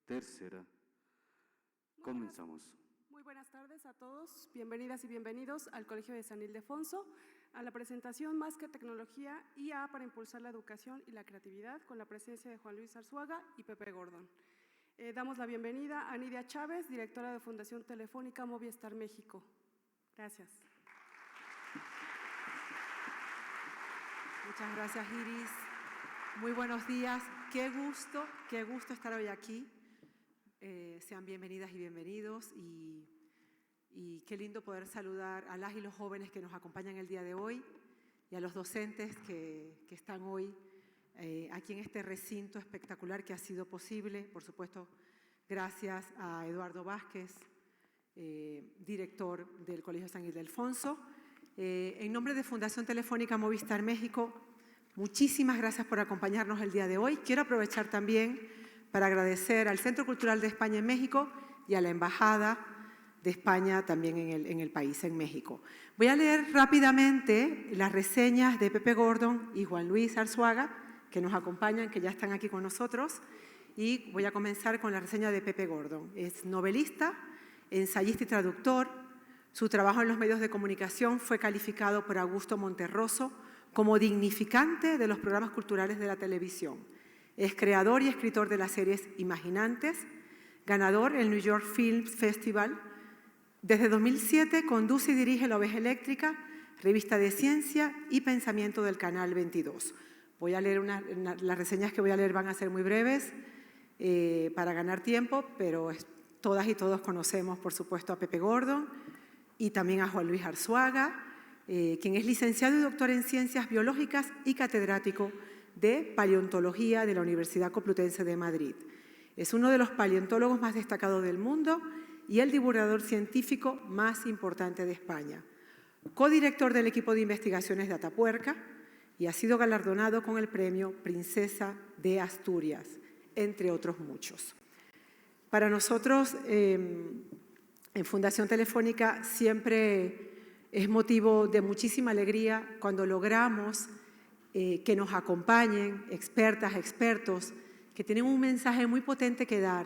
Tercera. Comenzamos. Muy buenas tardes a todos, bienvenidas y bienvenidos al Colegio de San Ildefonso, a la presentación Más que Tecnología, IA para impulsar la educación y la creatividad, con la presencia de Juan Luis Arzuaga y Pepe Gordon. Damos la bienvenida a Nidia Chávez, directora de Fundación Telefónica Movistar México. Gracias. Muchas gracias, Iris. Muy buenos días. Qué gusto estar hoy aquí. Sean bienvenidas y bienvenidos y qué lindo poder saludar a las y los jóvenes que nos acompañan el día de hoy y a los docentes que están hoy aquí en este recinto espectacular que ha sido posible, por supuesto, gracias a Eduardo Vázquez, director del Colegio San Ildefonso. En nombre de Fundación Telefónica Movistar México, muchísimas gracias por acompañarnos el día de hoy. Quiero aprovechar también para agradecer al Centro Cultural de España en México y a la Embajada de España también en el país, en México. Voy a leer rápidamente las reseñas de Pepe Gordon y Juan Luis Arzuaga, que nos acompañan, que ya están aquí con nosotros, y voy a comenzar con la reseña de Pepe Gordon. Es novelista, ensayista y traductor. Su trabajo en los medios de comunicación fue calificado por Augusto Monterroso como dignificante de los programas culturales de la televisión. Es creador y escritor de las series Imaginantes, ganador del New York Film Festival. Desde 2007 conduce y dirige La Oveja Eléctrica, revista de ciencia y pensamiento del Canal 22. Voy a leer las reseñas que voy a leer van a ser muy breves para ganar tiempo, pero todas y todos conocemos, por supuesto, a Pepe Gordon y también a Juan Luis Arzuaga, quien es licenciado y doctor en Ciencias Biológicas y catedrático de Paleontología de la Universidad Complutense de Madrid. Es uno de los paleontólogos más destacados del mundo y el divulgador científico más importante de España. Codirector del equipo de investigaciones de Atapuerca y ha sido galardonado con el premio Princesa de Asturias, entre otros muchos. Para nosotros, en Fundación Telefónica, siempre es motivo de muchísima alegría cuando logramos que nos acompañen expertas, expertos, que tienen un mensaje muy potente que dar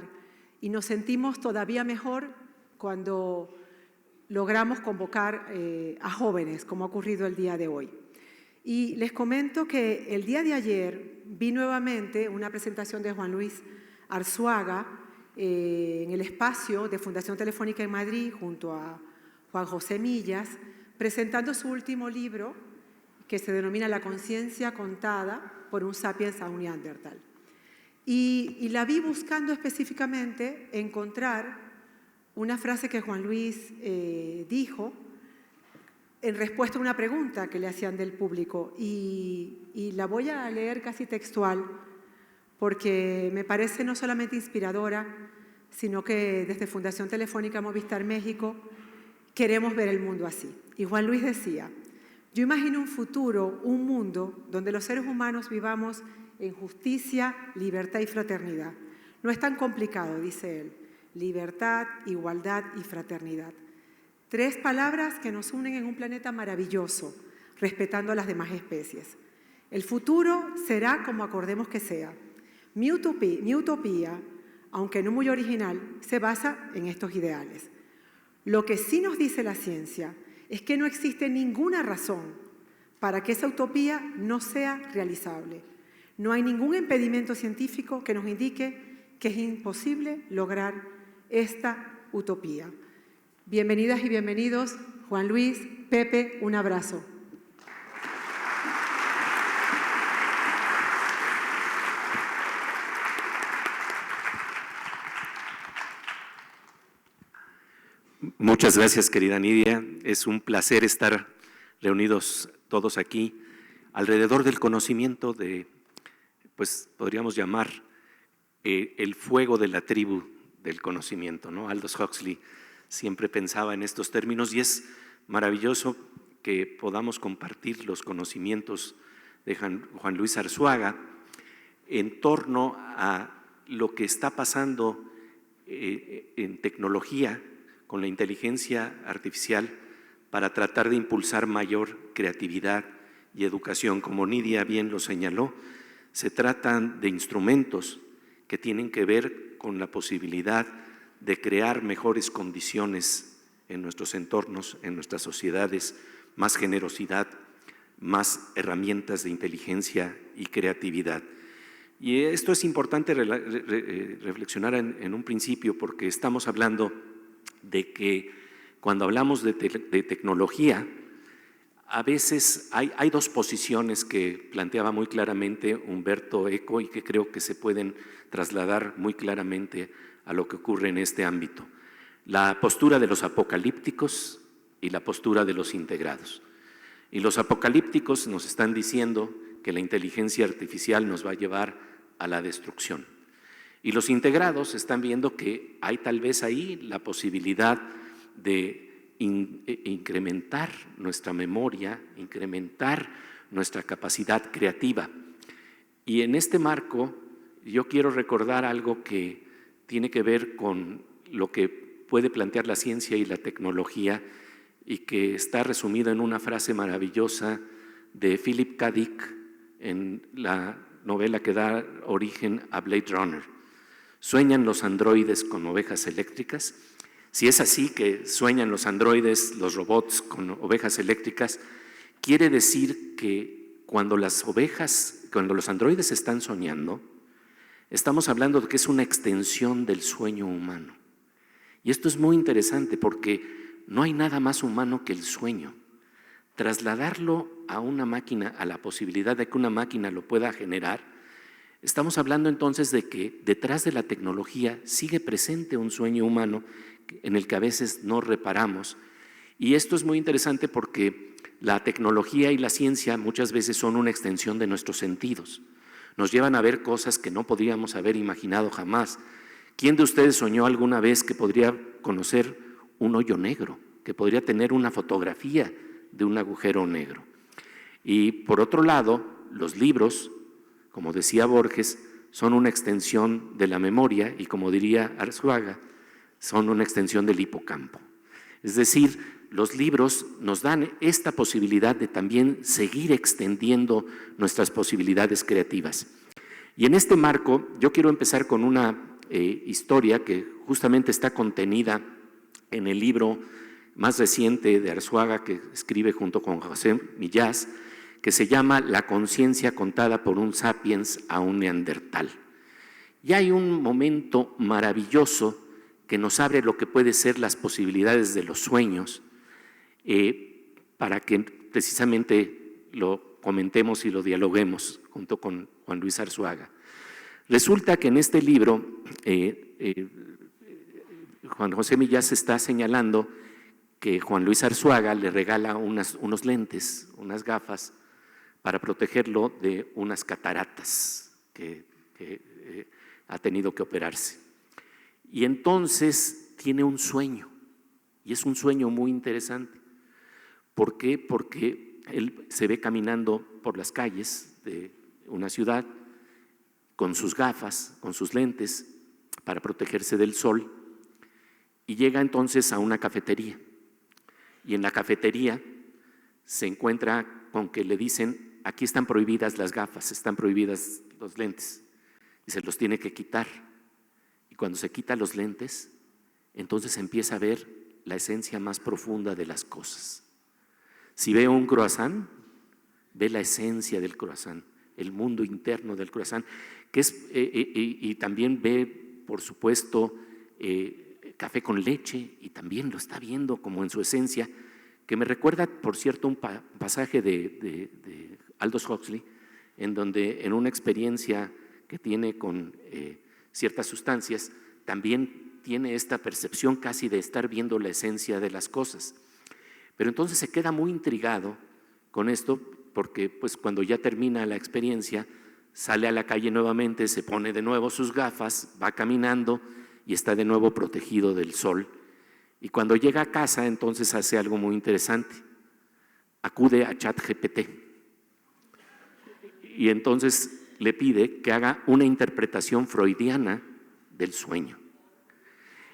y nos sentimos todavía mejor cuando logramos convocar a jóvenes, como ha ocurrido el día de hoy. Y les comento que el día de ayer vi nuevamente una presentación de Juan Luis Arzuaga en el espacio de Fundación Telefónica en Madrid junto a Juan José Millas, presentando su último libro, que se denomina La conciencia contada por un sapiens a un neandertal. Y la vi buscando específicamente encontrar una frase que Juan Luis dijo en respuesta a una pregunta que le hacían del público. Y la voy a leer casi textual porque me parece no solamente inspiradora, sino que desde Fundación Telefónica Movistar México queremos ver el mundo así. Y Juan Luis decía: yo imagino un futuro, un mundo donde los seres humanos vivamos en justicia, libertad y fraternidad. No es tan complicado, dice él. Libertad, igualdad y fraternidad. 3 palabras que nos unen en un planeta maravilloso, respetando a las demás especies. El futuro será como acordemos que sea. Mi utopía, aunque no muy original, se basa en estos ideales. Lo que sí nos dice la ciencia es que no existe ninguna razón para que esa utopía no sea realizable. No hay ningún impedimento científico que nos indique que es imposible lograr esta utopía. Bienvenidas y bienvenidos, Juan Luis, Pepe, un abrazo. Muchas gracias, querida Nidia. Es un placer estar reunidos todos aquí alrededor del conocimiento de, pues podríamos llamar el fuego de la tribu del conocimiento, ¿no? Aldous Huxley siempre pensaba en estos términos y es maravilloso que podamos compartir los conocimientos de Juan Luis Arzuaga en torno a lo que está pasando en tecnología con la inteligencia artificial para tratar de impulsar mayor creatividad y educación. Como Nidia bien lo señaló, se tratan de instrumentos que tienen que ver con la posibilidad de crear mejores condiciones en nuestros entornos, en nuestras sociedades, más generosidad, más herramientas de inteligencia y creatividad. Y esto es importante reflexionar en un principio, porque estamos hablando de que cuando hablamos de tecnología, a veces hay dos posiciones que planteaba muy claramente Umberto Eco y que creo que se pueden trasladar muy claramente a lo que ocurre en este ámbito. La postura de los apocalípticos y la postura de los integrados. Y los apocalípticos nos están diciendo que la inteligencia artificial nos va a llevar a la destrucción. Y los integrados están viendo que hay tal vez ahí la posibilidad de incrementar nuestra memoria, incrementar nuestra capacidad creativa. Y en este marco yo quiero recordar algo que tiene que ver con lo que puede plantear la ciencia y la tecnología y que está resumido en una frase maravillosa de Philip K. Dick en la novela que da origen a Blade Runner. ¿Sueñan los androides con ovejas eléctricas? Si es así, que sueñan los androides, los robots con ovejas eléctricas, quiere decir que cuando los androides están soñando, estamos hablando de que es una extensión del sueño humano. Y esto es muy interesante porque no hay nada más humano que el sueño. Trasladarlo a una máquina, a la posibilidad de que una máquina lo pueda generar, estamos hablando entonces de que detrás de la tecnología sigue presente un sueño humano en el que a veces no reparamos. Y esto es muy interesante porque la tecnología y la ciencia muchas veces son una extensión de nuestros sentidos. Nos llevan a ver cosas que no podríamos haber imaginado jamás. ¿Quién de ustedes soñó alguna vez que podría conocer un hoyo negro, que podría tener una fotografía de un agujero negro? Y por otro lado, los libros, como decía Borges, son una extensión de la memoria y, como diría Arzuaga, son una extensión del hipocampo. Es decir, los libros nos dan esta posibilidad de también seguir extendiendo nuestras posibilidades creativas. Y en este marco, yo quiero empezar con una historia que justamente está contenida en el libro más reciente de Arzuaga, que escribe junto con José Millás, que se llama La conciencia contada por un sapiens a un neandertal. Y hay un momento maravilloso que nos abre lo que puede ser las posibilidades de los sueños, para que precisamente lo comentemos y lo dialoguemos junto con Juan Luis Arzuaga. Resulta que en este libro Juan José Millás está señalando que Juan Luis Arzuaga le regala unos lentes, unas gafas, para protegerlo de unas cataratas que ha tenido que operarse. Y entonces tiene un sueño, y es un sueño muy interesante. ¿Por qué? Porque él se ve caminando por las calles de una ciudad con sus gafas, con sus lentes, para protegerse del sol, y llega entonces a una cafetería. Y en la cafetería se encuentra con que le dicen: aquí están prohibidas las gafas, están prohibidas los lentes, y se los tiene que quitar. Y cuando se quita los lentes, entonces empieza a ver la esencia más profunda de las cosas. Si ve un croissant, ve la esencia del croissant, el mundo interno del croissant, que es, y también ve, por supuesto, café con leche, y también lo está viendo como en su esencia, que me recuerda, por cierto, un pasaje de Aldous Huxley, en donde en una experiencia que tiene con ciertas sustancias, también tiene esta percepción casi de estar viendo la esencia de las cosas. Pero entonces se queda muy intrigado con esto, porque pues cuando ya termina la experiencia, sale a la calle nuevamente, se pone de nuevo sus gafas, va caminando y está de nuevo protegido del sol. Y cuando llega a casa, entonces hace algo muy interesante. Acude a ChatGPT y entonces le pide que haga una interpretación freudiana del sueño.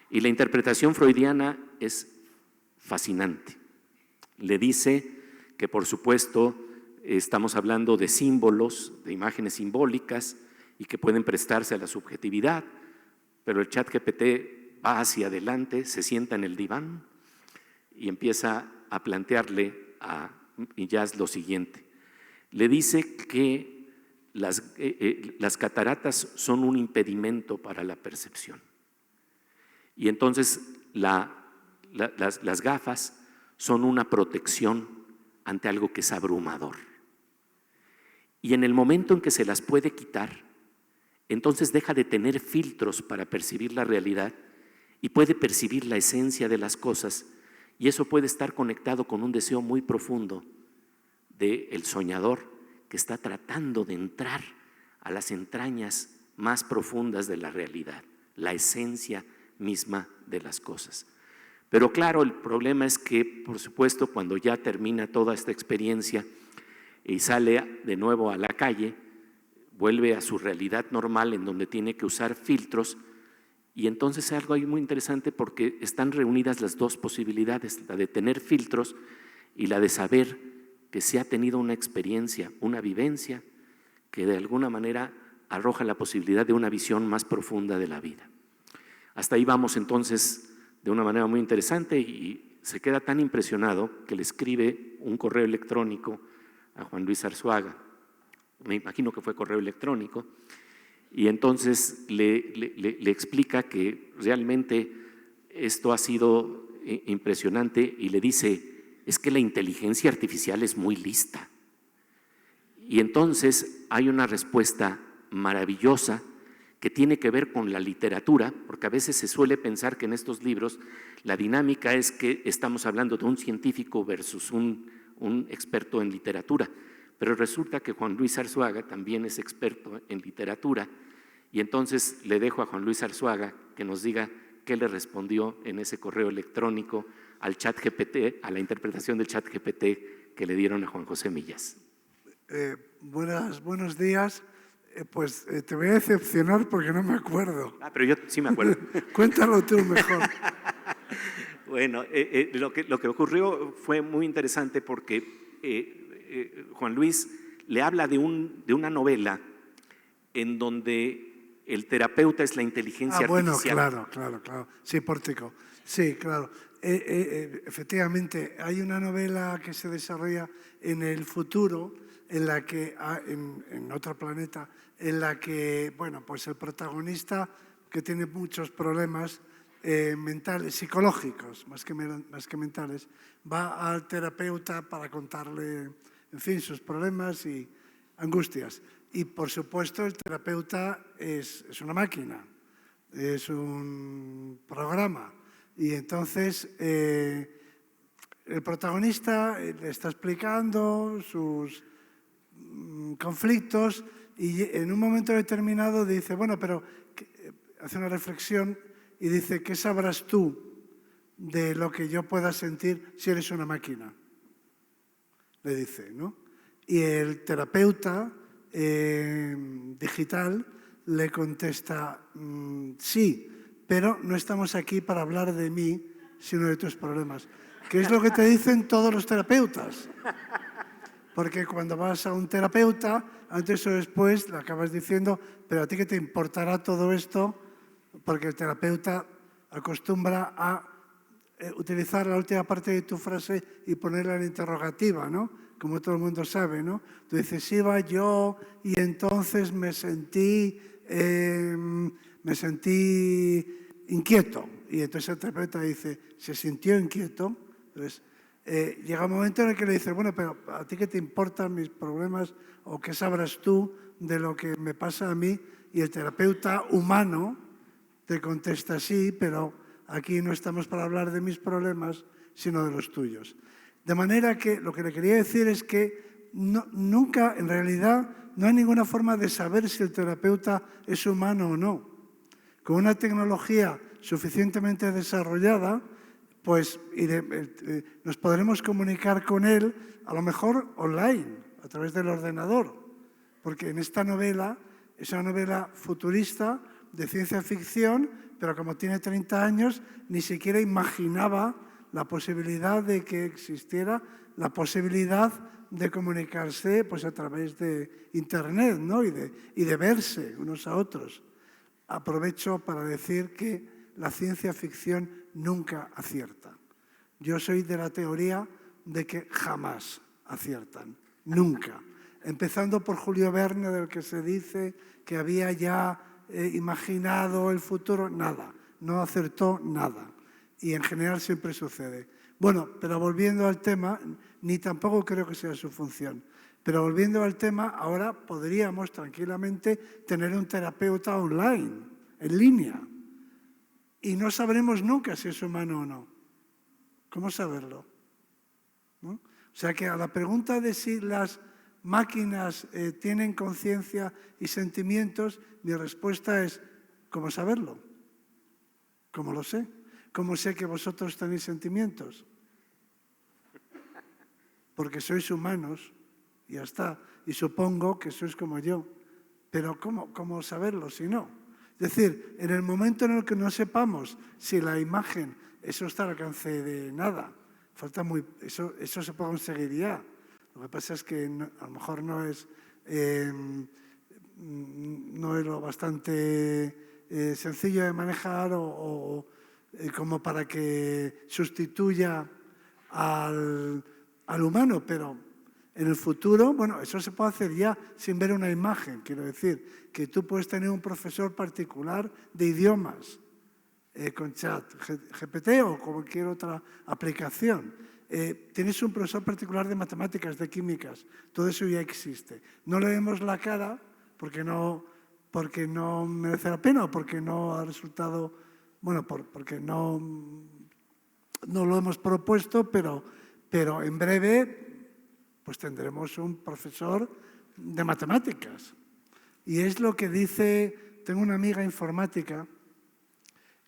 Y la interpretación freudiana es fascinante. Le dice que, por supuesto, estamos hablando de símbolos, de imágenes simbólicas, y que pueden prestarse a la subjetividad, pero el ChatGPT va hacia adelante, se sienta en el diván y empieza a plantearle a Millás lo siguiente. Le dice que las cataratas son un impedimento para la percepción. Y entonces las gafas son una protección ante algo que es abrumador. Y en el momento en que se las puede quitar, entonces deja de tener filtros para percibir la realidad y puede percibir la esencia de las cosas, y eso puede estar conectado con un deseo muy profundo del soñador que está tratando de entrar a las entrañas más profundas de la realidad, la esencia misma de las cosas. Pero claro, el problema es que, por supuesto, cuando ya termina toda esta experiencia y sale de nuevo a la calle, vuelve a su realidad normal en donde tiene que usar filtros, y entonces es algo ahí muy interesante porque están reunidas las dos posibilidades, la de tener filtros y la de saber que se ha tenido una experiencia, una vivencia que de alguna manera arroja la posibilidad de una visión más profunda de la vida. Hasta ahí vamos entonces de una manera muy interesante, y se queda tan impresionado que le escribe un correo electrónico a Juan Luis Arzuaga. Me imagino que fue correo electrónico, y entonces le explica que realmente esto ha sido impresionante, y le dice, es que la inteligencia artificial es muy lista. Y entonces hay una respuesta maravillosa que tiene que ver con la literatura, porque a veces se suele pensar que en estos libros la dinámica es que estamos hablando de un científico versus un experto en literatura, pero resulta que Juan Luis Arzuaga también es experto en literatura, y entonces le dejo a Juan Luis Arzuaga que nos diga qué le respondió en ese correo electrónico al ChatGPT, a la interpretación del ChatGPT que le dieron a Juan José Millás. Buenos días. Te voy a decepcionar porque no me acuerdo. Pero yo sí me acuerdo. Cuéntalo tú mejor. Bueno, lo que ocurrió fue muy interesante porque Juan Luis le habla de una novela en donde el terapeuta es la inteligencia artificial. Claro. Sí, Pórtico. Sí, claro. Efectivamente, hay una novela que se desarrolla en el futuro, en la que, en otro planeta, en la que, bueno, pues el protagonista, que tiene muchos problemas mentales, psicológicos, más que mentales, va al terapeuta para contarle, en fin, sus problemas y angustias. Y, por supuesto, el terapeuta es una máquina, es un programa. Y entonces el protagonista le está explicando sus conflictos, y en un momento determinado dice, bueno, pero hace una reflexión y dice, ¿qué sabrás tú de lo que yo pueda sentir si eres una máquina? Le dice, ¿no? Y el terapeuta digital le contesta, sí, pero no estamos aquí para hablar de mí, sino de tus problemas. ¿Qué es lo que te dicen todos los terapeutas? Porque cuando vas a un terapeuta, antes o después le acabas diciendo, pero a ti qué te importará todo esto, porque el terapeuta acostumbra a utilizar la última parte de tu frase y ponerla en interrogativa, ¿no? Como todo el mundo sabe, ¿no? Tú dices, iba yo y entonces me sentí inquieto. Y entonces el terapeuta dice, ¿se sintió inquieto? Entonces, llega un momento en el que le dices, bueno, pero ¿a ti qué te importan mis problemas o qué sabrás tú de lo que me pasa a mí? Y el terapeuta humano te contesta, sí, pero aquí no estamos para hablar de mis problemas, sino de los tuyos. De manera que lo que le quería decir es que nunca, en realidad, no hay ninguna forma de saber si el terapeuta es humano o no. Con una tecnología suficientemente desarrollada, pues nos podremos comunicar con él, a lo mejor online, a través del ordenador, porque en esta novela es una novela futurista de ciencia ficción, pero como tiene 30 años, ni siquiera imaginaba la posibilidad de que existiera la posibilidad de comunicarse pues, a través de Internet, ¿no? y de verse unos a otros. Aprovecho para decir que la ciencia ficción nunca acierta. Yo soy de la teoría de que jamás aciertan, nunca. Empezando por Julio Verne, del que se dice que había ya imaginado el futuro, nada, no acertó nada. Y en general siempre sucede. Bueno, pero volviendo al tema, ni tampoco creo que sea su función, pero volviendo al tema, ahora podríamos tranquilamente tener un terapeuta online, en línea, y no sabremos nunca si es humano o no. ¿Cómo saberlo? ¿No? O sea que a la pregunta de si las máquinas tienen conciencia y sentimientos, mi respuesta es, ¿cómo saberlo? ¿Cómo lo sé? ¿Cómo sé que vosotros tenéis sentimientos? Porque sois humanos, y ya está. Y supongo que sois como yo. Pero ¿cómo saberlo si no? Es decir, en el momento en el que no sepamos si la imagen, eso está al alcance de nada. Eso se puede conseguir ya. Lo que pasa es que a lo mejor no es lo bastante sencillo de manejar o como para que sustituya al humano, pero en el futuro, bueno, eso se puede hacer ya sin ver una imagen. Quiero decir, que tú puedes tener un profesor particular de idiomas con ChatGPT o cualquier otra aplicación. Tienes un profesor particular de matemáticas, de químicas, todo eso ya existe. No le vemos la cara porque no merece la pena o porque no ha resultado, bueno, porque no lo hemos propuesto, pero en breve pues tendremos un profesor de matemáticas. Y es lo que dice, tengo una amiga informática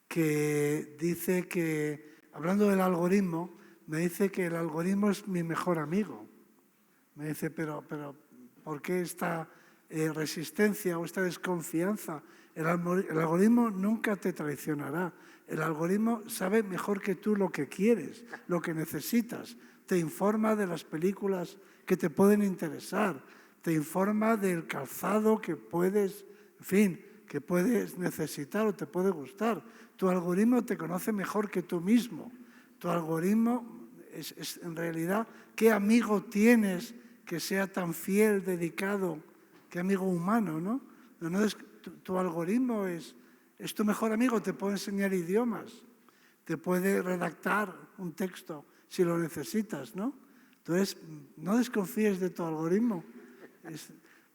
que dice que, hablando del algoritmo, me dice que el algoritmo es mi mejor amigo. Me dice, pero ¿por qué esta resistencia o esta desconfianza? El algoritmo nunca te traicionará. El algoritmo sabe mejor que tú lo que quieres, lo que necesitas. Te informa de las películas que te pueden interesar, te informa del calzado que puedes, en fin, que puedes necesitar o te puede gustar. Tu algoritmo te conoce mejor que tú mismo. Tu algoritmo es en realidad qué amigo tienes que sea tan fiel, dedicado, qué amigo humano, ¿no? Tu algoritmo es tu mejor amigo, te puede enseñar idiomas, te puede redactar un texto si lo necesitas, ¿no? Entonces, no desconfíes de tu algoritmo.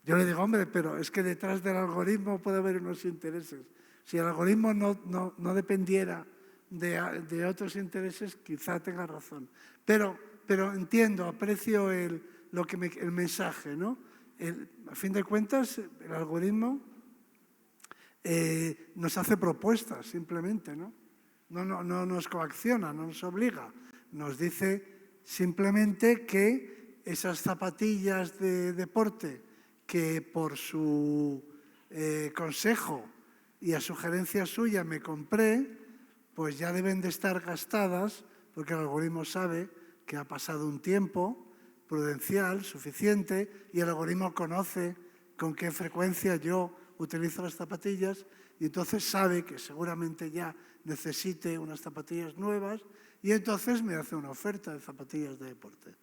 Yo le digo, hombre, pero es que detrás del algoritmo puede haber unos intereses. Si el algoritmo no dependiera de otros intereses, quizá tenga razón. Pero entiendo, aprecio el mensaje, ¿no? A fin de cuentas, el algoritmo nos hace propuestas, simplemente, ¿no? No nos coacciona, no nos obliga. Nos dice simplemente que esas zapatillas de deporte que por su consejo y a sugerencia suya me compré, pues ya deben de estar gastadas porque el algoritmo sabe que ha pasado un tiempo prudencial suficiente y el algoritmo conoce con qué frecuencia yo utilizo las zapatillas y entonces sabe que seguramente ya necesite unas zapatillas nuevas y entonces me hace una oferta de zapatillas de deporte.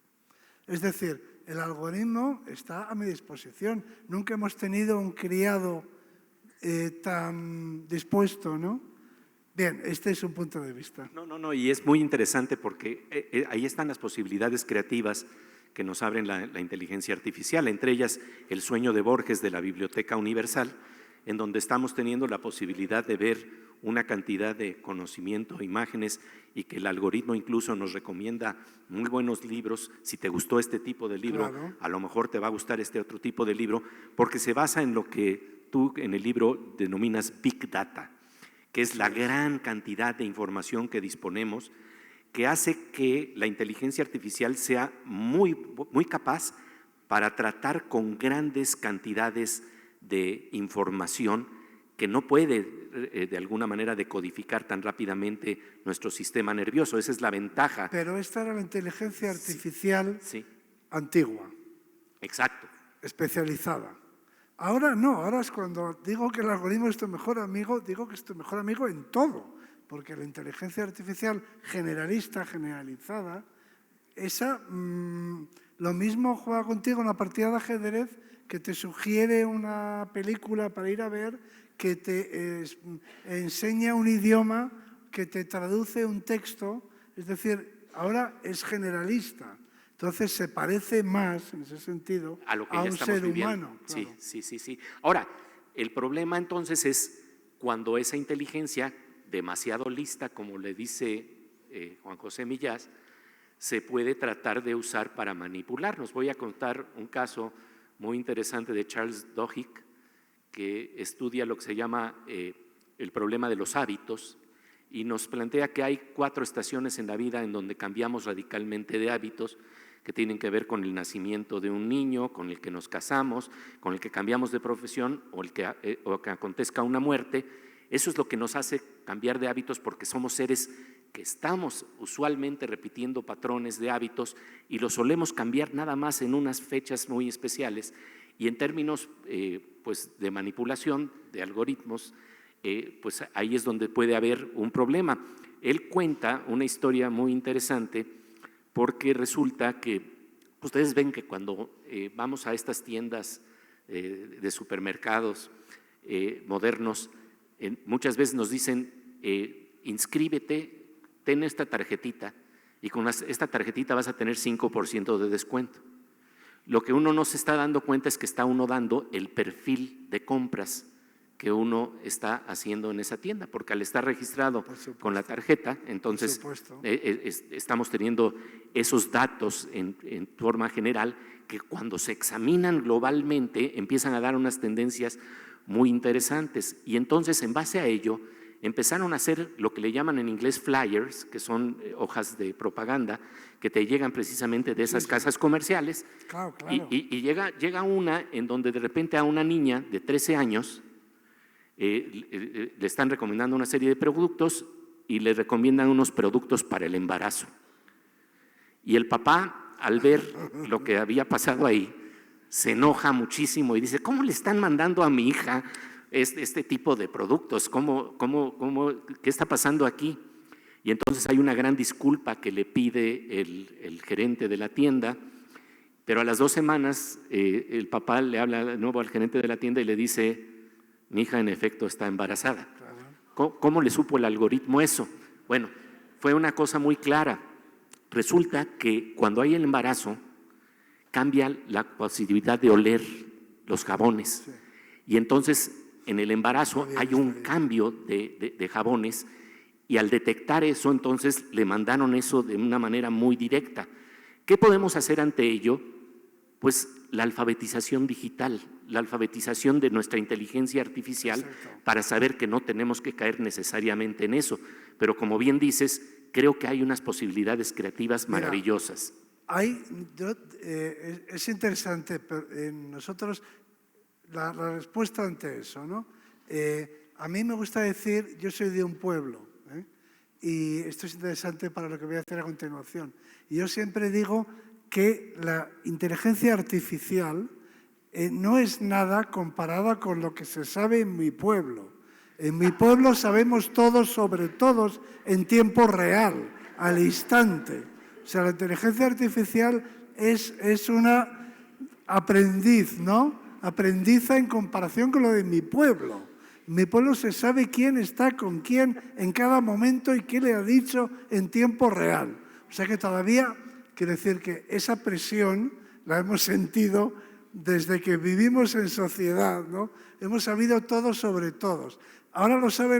Es decir, el algoritmo está a mi disposición. Nunca hemos tenido un criado tan dispuesto, ¿no? Bien, este es un punto de vista. No, y es muy interesante porque ahí están las posibilidades creativas que nos abren la inteligencia artificial, entre ellas el sueño de Borges de la Biblioteca Universal, en donde estamos teniendo la posibilidad de ver una cantidad de conocimiento, imágenes, y que el algoritmo incluso nos recomienda muy buenos libros. Si te gustó este tipo de libro, claro, a lo mejor te va a gustar este otro tipo de libro, porque se basa en lo que tú en el libro denominas Big Data, que es la gran cantidad de información que disponemos, que hace que la inteligencia artificial sea muy capaz para tratar con grandes cantidades de información que no puede de alguna manera decodificar tan rápidamente nuestro sistema nervioso. Esa es la ventaja. Pero esta era la inteligencia artificial Sí, antigua, exacto. especializada. Ahora no, ahora es cuando digo que el algoritmo es tu mejor amigo, digo que es tu mejor amigo en todo, porque la inteligencia artificial generalista, generalizada, esa lo mismo juega contigo una partida de ajedrez, que te sugiere una película para ir a ver, que te enseña un idioma, que te traduce un texto, es decir, ahora es generalista. Entonces se parece más, en ese sentido, A lo que a ya un estamos ser viviendo. humano. Sí, Claro. sí. Ahora, el problema entonces es cuando esa inteligencia demasiado lista, como le dice Juan José Millás, se puede tratar de usar para manipularnos. Voy a contar un caso muy interesante de Charles Duhigg, que estudia lo que se llama el problema de los hábitos y nos plantea que hay 4 estaciones en la vida en donde cambiamos radicalmente de hábitos, que tienen que ver con el nacimiento de un niño, con el que nos casamos, con el que cambiamos de profesión o que acontezca una muerte. Eso es lo que nos hace cambiar de hábitos, porque somos seres que estamos usualmente repitiendo patrones de hábitos y los solemos cambiar nada más en unas fechas muy especiales. Y en términos pues de manipulación de algoritmos, pues ahí es donde puede haber un problema. Él cuenta una historia muy interesante, porque resulta que ustedes ven que cuando vamos a estas tiendas de supermercados modernos, muchas veces nos dicen, inscríbete, ten esta tarjetita y con esta tarjetita vas a tener 5% de descuento. Lo que uno no se está dando cuenta es que está uno dando el perfil de compras que uno está haciendo en esa tienda, porque al estar registrado con la tarjeta, entonces estamos teniendo esos datos en forma general que cuando se examinan globalmente empiezan a dar unas tendencias muy interesantes. Y entonces, en base a ello, empezaron a hacer lo que le llaman en inglés flyers, que son hojas de propaganda que te llegan precisamente de esas casas comerciales. Claro. Y llega una en donde de repente a una niña de 13 años le están recomendando una serie de productos y le recomiendan unos productos para el embarazo. Y el papá, al ver lo que había pasado ahí, se enoja muchísimo y dice, ¿cómo le están mandando a mi hija este tipo de productos? ¿Qué está pasando aquí? Y entonces hay una gran disculpa que le pide el gerente de la tienda, pero a las 2 semanas el papá le habla de nuevo al gerente de la tienda y le dice, mi hija en efecto está embarazada. ¿Cómo le supo el algoritmo eso? Bueno, fue una cosa muy clara. Resulta que cuando hay el embarazo, cambia la posibilidad de oler los jabones. Sí. Y entonces en el embarazo hay un cambio de jabones, y al detectar eso, entonces le mandaron eso de una manera muy directa. ¿Qué podemos hacer ante ello? Pues la alfabetización digital, la alfabetización de nuestra inteligencia artificial. Exacto. Para saber que no tenemos que caer necesariamente en eso. Pero como bien dices, creo que hay unas posibilidades creativas maravillosas. Es interesante, pero nosotros, la respuesta ante eso, ¿no? A mí me gusta decir, yo soy de un pueblo, y esto es interesante para lo que voy a hacer a continuación. Y yo siempre digo que la inteligencia artificial no es nada comparada con lo que se sabe en mi pueblo. En mi pueblo sabemos todos sobre todos en tiempo real, al instante. O sea, la inteligencia artificial es una aprendiz, ¿no? Aprendiza en comparación con lo de mi pueblo. En mi pueblo se sabe quién está con quién en cada momento y qué le ha dicho en tiempo real. O sea que todavía, quiero decir que esa presión la hemos sentido desde que vivimos en sociedad, ¿no? Hemos sabido todos sobre todos. Ahora lo sabe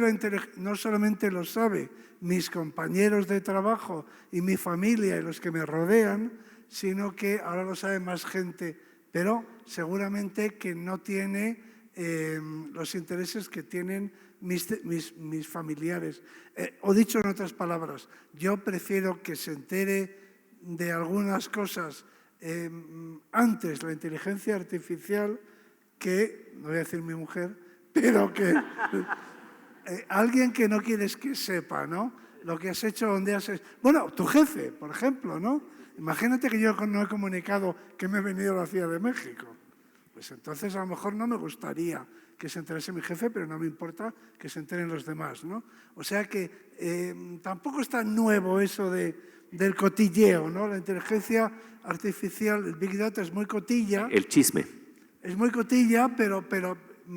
no solamente lo sabe mis compañeros de trabajo y mi familia y los que me rodean, sino que ahora lo sabe más gente, pero seguramente que no tiene los intereses que tienen mis familiares. O dicho en otras palabras, yo prefiero que se entere de algunas cosas antes la inteligencia artificial que, no voy a decir mi mujer, pero alguien que no quieres que sepa, ¿no? Lo que has hecho, dónde has... Bueno, tu jefe, por ejemplo, ¿no? Imagínate que yo no he comunicado que me he venido a la Ciudad de México. Pues entonces a lo mejor no me gustaría que se enterase mi jefe, pero no me importa que se enteren los demás, ¿no? O sea que tampoco es tan nuevo eso del cotilleo, ¿no? La inteligencia artificial, el Big Data es muy cotilla. El chisme. Es muy cotilla, pero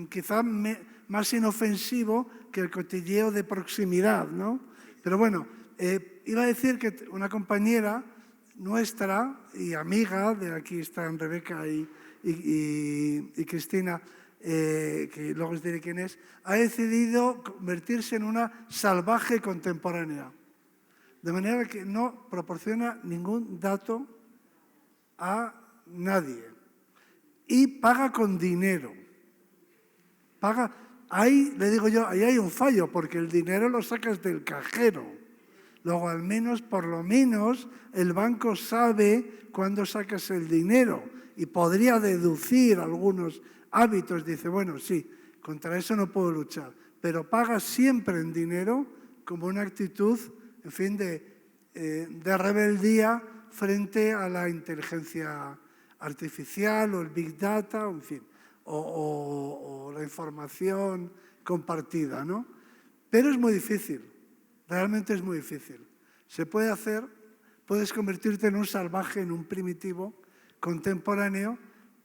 quizá más inofensivo que el cotilleo de proximidad, ¿no? Pero bueno, iba a decir que una compañera nuestra y amiga, de aquí están Rebeca y Cristina, que luego os diré quién es, ha decidido convertirse en una salvaje contemporánea. De manera que no proporciona ningún dato a nadie. Y paga con dinero. Ahí, le digo yo, ahí hay un fallo, porque el dinero lo sacas del cajero. Luego, al menos, por lo menos, el banco sabe cuándo sacas el dinero y podría deducir algunos hábitos. Dice, bueno, sí, contra eso no puedo luchar, pero paga siempre en dinero como una actitud, en fin, de rebeldía frente a la inteligencia artificial o el Big Data, en fin, o la información compartida, ¿no? Pero es muy difícil, realmente es muy difícil. Se puede hacer, puedes convertirte en un salvaje, en un primitivo contemporáneo,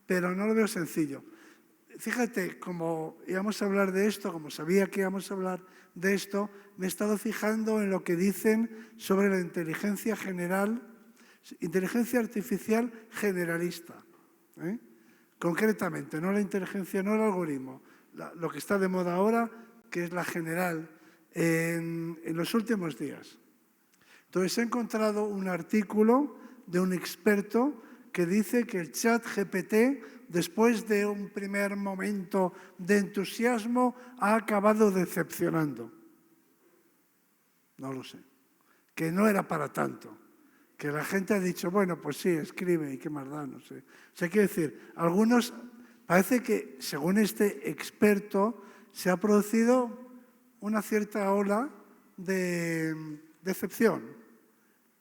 pero no lo veo sencillo. Fíjate, como íbamos a hablar de esto, como sabía que íbamos a hablar de esto, me he estado fijando en lo que dicen sobre la inteligencia general, inteligencia artificial generalista. Concretamente, no la inteligencia, no el algoritmo, lo que está de moda ahora, que es la general, en los últimos días. Entonces he encontrado un artículo de un experto que dice que el chat GPT, después de un primer momento de entusiasmo, ha acabado decepcionando. No lo sé. Que no era para tanto. Que la gente ha dicho, bueno, pues sí, escribe y qué más da, no sé. O sea, quiero decir, algunos, parece que, según este experto, se ha producido una cierta ola de decepción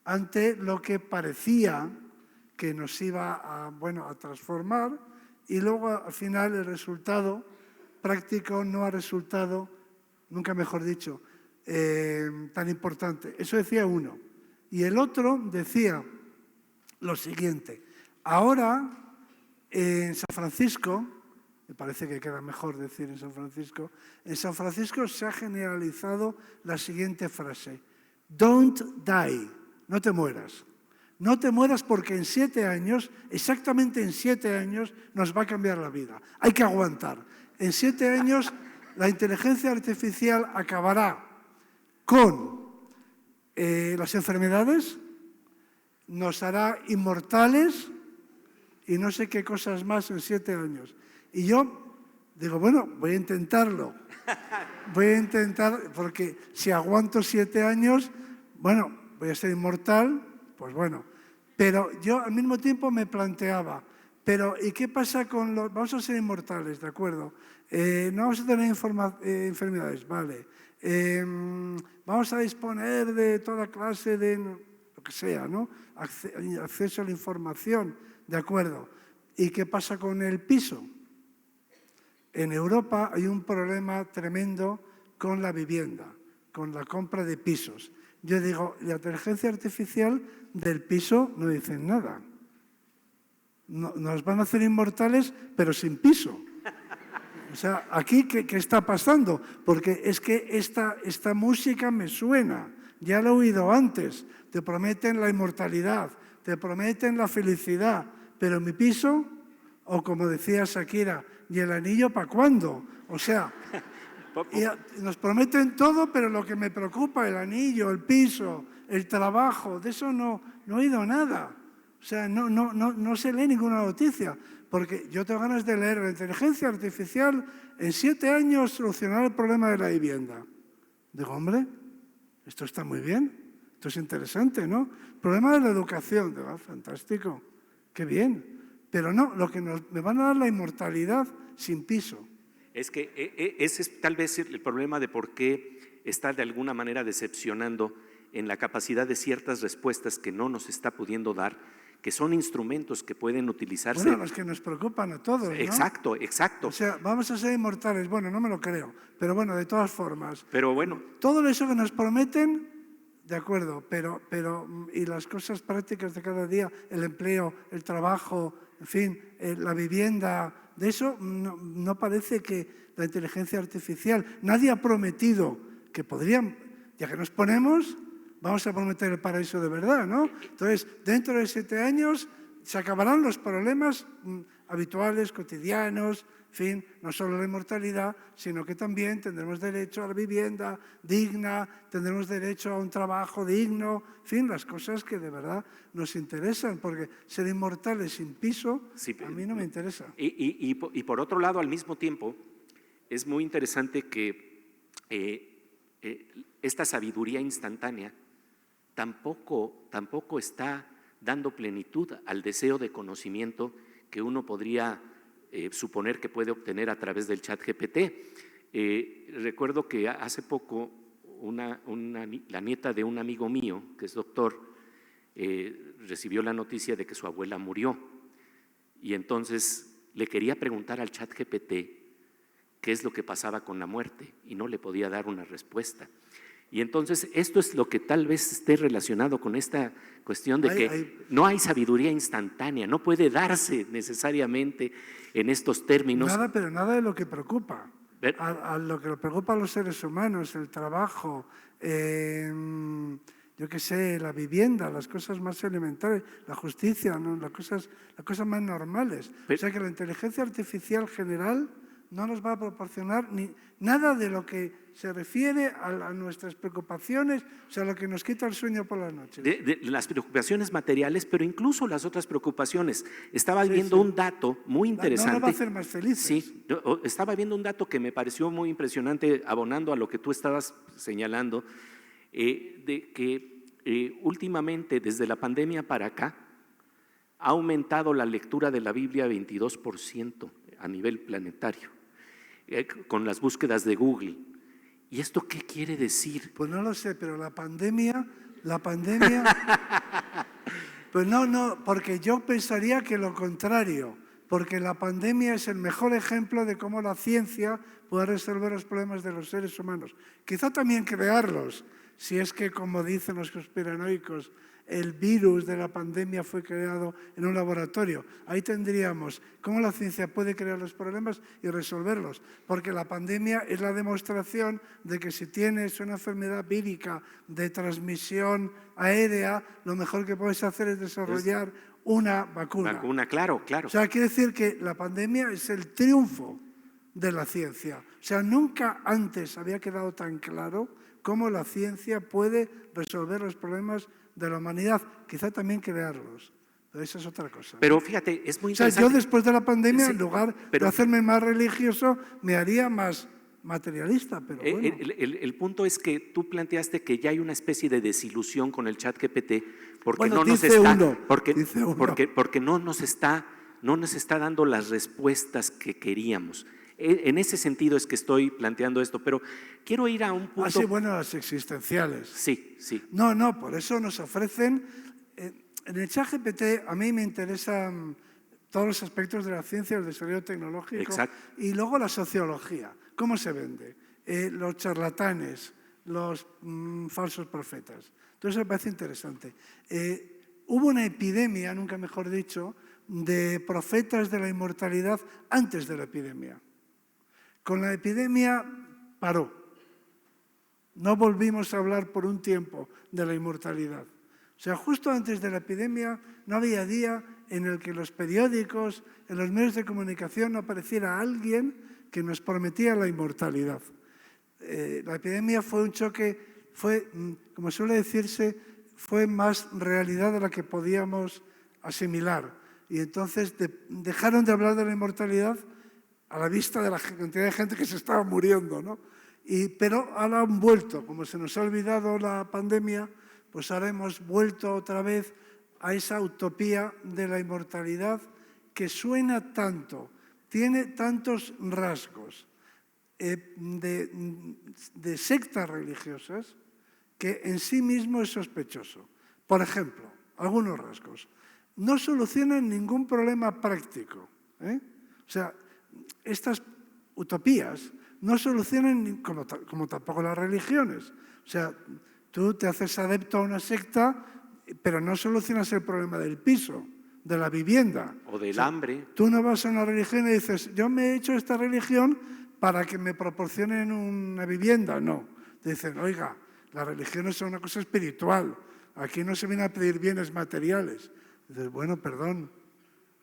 ante lo que parecía que nos iba a transformar, y luego al final el resultado práctico no ha resultado, nunca mejor dicho, tan importante. Eso decía uno. Y el otro decía lo siguiente: ahora en San Francisco, me parece que queda mejor decir en San Francisco se ha generalizado la siguiente frase: don't die, no te mueras. No te mueras porque en 7 años, exactamente en 7 años, nos va a cambiar la vida. Hay que aguantar. En 7 años la inteligencia artificial acabará con las enfermedades, nos hará inmortales y no sé qué cosas más en 7 años. Y yo digo, bueno, voy a intentarlo. Voy a intentar, porque si aguanto 7 años, bueno, voy a ser inmortal, pues bueno. Pero yo al mismo tiempo me planteaba, pero ¿y qué pasa con los...? Vamos a ser inmortales, ¿de acuerdo? No vamos a tener enfermedades, vale. Vamos a disponer de toda clase de, lo que sea, ¿no? Acceso a la información, ¿de acuerdo? ¿Y qué pasa con el piso? En Europa hay un problema tremendo con la vivienda, con la compra de pisos. Yo digo, la inteligencia artificial del piso no dicen nada. Nos van a hacer inmortales, pero sin piso. O sea, aquí, ¿qué está pasando? Porque es que esta música me suena. Ya la he oído antes. Te prometen la inmortalidad, te prometen la felicidad, pero mi piso, o como decía Shakira, ¿y el anillo para cuándo? O sea, nos prometen todo, pero lo que me preocupa, el anillo, el piso, el trabajo, de eso no he oído nada. O sea, no se lee ninguna noticia, porque yo tengo ganas de leer: la inteligencia artificial en 7 años solucionará el problema de la vivienda. Digo, hombre, esto está muy bien, esto es interesante, ¿no? El problema de la educación, digo, fantástico, qué bien. Pero no, me van a dar la inmortalidad sin piso. Es que ese es tal vez el problema de por qué está de alguna manera decepcionando en la capacidad de ciertas respuestas que no nos está pudiendo dar, que son instrumentos que pueden utilizarse. Bueno, los que nos preocupan a todos, ¿no? Exacto, exacto. O sea, vamos a ser inmortales. Bueno, no me lo creo, pero bueno, de todas formas. Pero bueno, Todo eso que nos prometen, de acuerdo, pero y las cosas prácticas de cada día, el empleo, el trabajo, en fin, la vivienda, de eso no parece que la inteligencia artificial, nadie ha prometido que podrían, ya que nos ponemos, vamos a prometer el paraíso de verdad, ¿no? Entonces, dentro de 7 años se acabarán los problemas habituales, cotidianos, en fin, no solo la inmortalidad, sino que también tendremos derecho a la vivienda digna, tendremos derecho a un trabajo digno, en fin, las cosas que de verdad nos interesan, porque ser inmortales sin piso, sí, a mí no me interesa. Y por otro lado, al mismo tiempo, es muy interesante que esta sabiduría instantánea tampoco está dando plenitud al deseo de conocimiento que uno podría suponer que puede obtener a través del chat GPT. Recuerdo que hace poco la nieta de un amigo mío, que es doctor, recibió la noticia de que su abuela murió. Y entonces le quería preguntar al chat GPT qué es lo que pasaba con la muerte y no le podía dar una respuesta. Y entonces esto es lo que tal vez esté relacionado con esta cuestión de que no hay sabiduría instantánea, no puede darse necesariamente en estos términos. Pero nada de lo que preocupa. A lo que preocupa a los seres humanos, el trabajo, yo qué sé, la vivienda, las cosas más elementales, la justicia, ¿no? las cosas más normales. O sea que la inteligencia artificial general no nos va a proporcionar nada de lo que se refiere a nuestras preocupaciones, o sea, lo que nos quita el sueño por las noches. De las preocupaciones materiales, pero incluso las otras preocupaciones. Estaba viendo un dato muy interesante. No nos va a hacer más felices. Sí, estaba viendo un dato que me pareció muy impresionante, abonando a lo que tú estabas señalando, de que últimamente, desde la pandemia para acá, ha aumentado la lectura de la Biblia 22% a nivel planetario, con las búsquedas de Google. ¿Y esto qué quiere decir? Pues no lo sé, pero la pandemia, pues no, porque yo pensaría que lo contrario, porque la pandemia es el mejor ejemplo de cómo la ciencia puede resolver los problemas de los seres humanos. Quizá también crearlos, si es que, como dicen los conspiranoicos, el virus de la pandemia fue creado en un laboratorio. Ahí tendríamos cómo la ciencia puede crear los problemas y resolverlos, porque la pandemia es la demostración de que si tienes una enfermedad vírica de transmisión aérea, lo mejor que puedes hacer es desarrollar una vacuna. Vacuna, claro. O sea, quiere decir que la pandemia es el triunfo de la ciencia. O sea, nunca antes había quedado tan claro cómo la ciencia puede resolver los problemas de la humanidad, quizá también crearlos. Pero esa es otra cosa. Pero fíjate, es muy interesante. O sea, yo después de la pandemia, en lugar de hacerme más religioso, me haría más materialista. Pero bueno. El punto es que tú planteaste que ya hay una especie de desilusión con el chat GPT porque bueno, no nos dice está, uno, porque no nos está dando las respuestas que queríamos. En ese sentido es que estoy planteando esto, pero quiero ir a un punto… sí, bueno, las existenciales. Sí. No, por eso nos ofrecen… En el ChatGPT a mí me interesan todos los aspectos de la ciencia, el desarrollo tecnológico. Exacto. Y luego la sociología. ¿Cómo se vende? Los charlatanes, los falsos profetas. Entonces me parece interesante. Hubo una epidemia, nunca mejor dicho, de profetas de la inmortalidad antes de la epidemia. Con la epidemia paró. No volvimos a hablar por un tiempo de la inmortalidad. O sea, justo antes de la epidemia no había día en el que los periódicos, en los medios de comunicación no apareciera alguien que nos prometía la inmortalidad. La epidemia fue un choque, como suele decirse, fue más realidad de la que podíamos asimilar. Y entonces dejaron de hablar de la inmortalidad a la vista de la cantidad de gente que se estaba muriendo, ¿no? Pero ahora han vuelto, como se nos ha olvidado la pandemia, pues ahora hemos vuelto otra vez a esa utopía de la inmortalidad que suena tanto, tiene tantos rasgos, de sectas religiosas que en sí mismo es sospechoso. Por ejemplo, algunos rasgos. No solucionan ningún problema práctico. O sea, estas utopías no solucionan, como tampoco las religiones. O sea, tú te haces adepto a una secta, pero no solucionas el problema del piso, de la vivienda. O del hambre. Tú no vas a una religión y dices, yo me he hecho esta religión para que me proporcionen una vivienda. No. Te dicen, oiga, las religiones son una cosa espiritual. Aquí no se viene a pedir bienes materiales. Dices, bueno, perdón,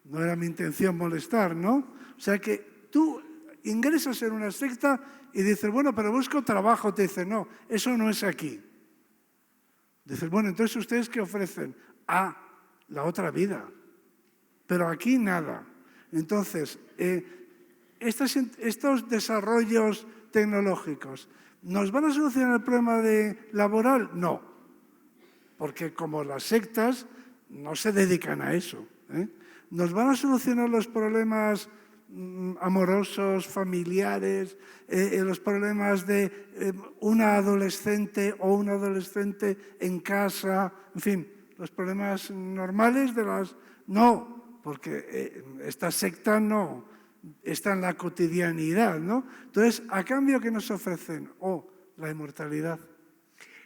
no era mi intención molestar, ¿no? O sea que tú ingresas en una secta y dices, bueno, pero busco trabajo. Te dicen, no, eso no es aquí. Dices, bueno, entonces ¿ustedes qué ofrecen? Ah, la otra vida. Pero aquí nada. Entonces, estos desarrollos tecnológicos, ¿nos van a solucionar el problema laboral? No, porque como las sectas no se dedican a eso. ¿Nos van a solucionar los problemas amorosos, familiares, los problemas de una adolescente o un adolescente en casa, en fin, los problemas normales de las... No, porque esta secta no está en la cotidianidad, ¿no? Entonces, ¿a cambio qué nos ofrecen? La inmortalidad.